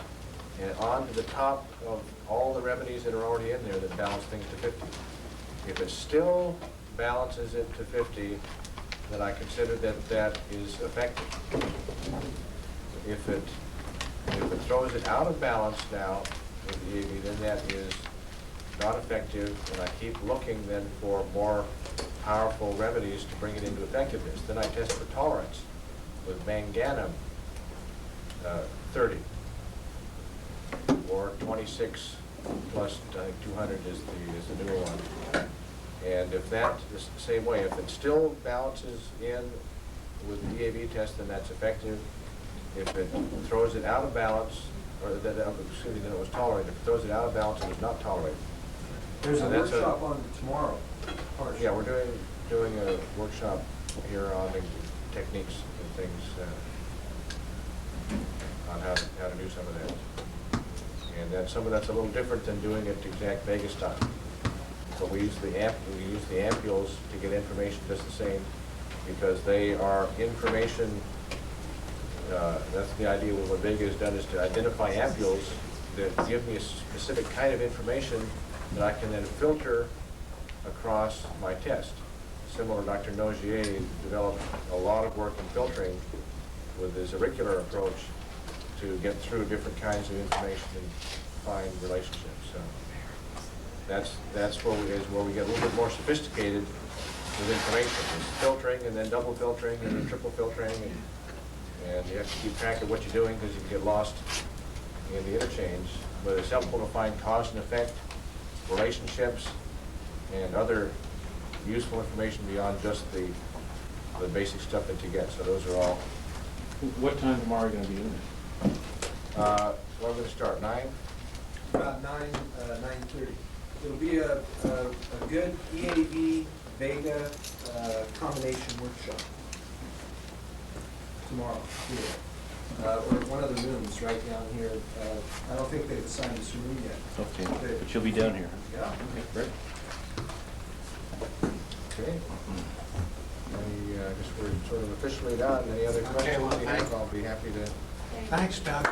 on to the top of all the remedies that are already in there that balance things to 50. If it still balances it to 50, then I consider that is effective. If it throws it out of balance now with the EAB, then that is not effective, and I keep looking then for more powerful remedies to bring it into effectiveness. Then I test for tolerance with manganum 30 or 26 plus, I think 200 is the newer one. And if that is the same way, if it still balances in with the EAB test, then that's effective. If it throws it out of balance, or then it was tolerated. If it throws it out of balance, it was not tolerated. There's a So that's workshop on tomorrow. Yeah, we're doing a workshop here on the techniques and things on how to do some of that. And then some of that's a little different than doing it exact Vega style. So we use the ampules to get information just the same, because they are information. That's the idea. What Vega has done is to identify ampules that give me a specific kind of information that I can then filter across my test. Similar, Dr. Nogier developed a lot of work in filtering with his auricular approach to get through different kinds of information and find relationships. So that's where we get a little bit more sophisticated with information. It's filtering, and then double filtering, and then triple filtering, and you have to keep track of what you're doing because you can get lost in the interchange. But it's helpful to find cause and effect, relationships, and other useful information beyond just the basic stuff that you get. So those are all. What time tomorrow are you going to be doing it? Well, I'm going to start 9. About 9:30. It'll be a good EAB Vega combination workshop tomorrow here. Or one of the rooms right down here. I don't think they've assigned us a room yet. Okay, but you'll be down here. Yeah. Okay, great. Okay. I guess we're sort of officially done. Any other questions well, you have, I'll be happy to. Thanks, Doug.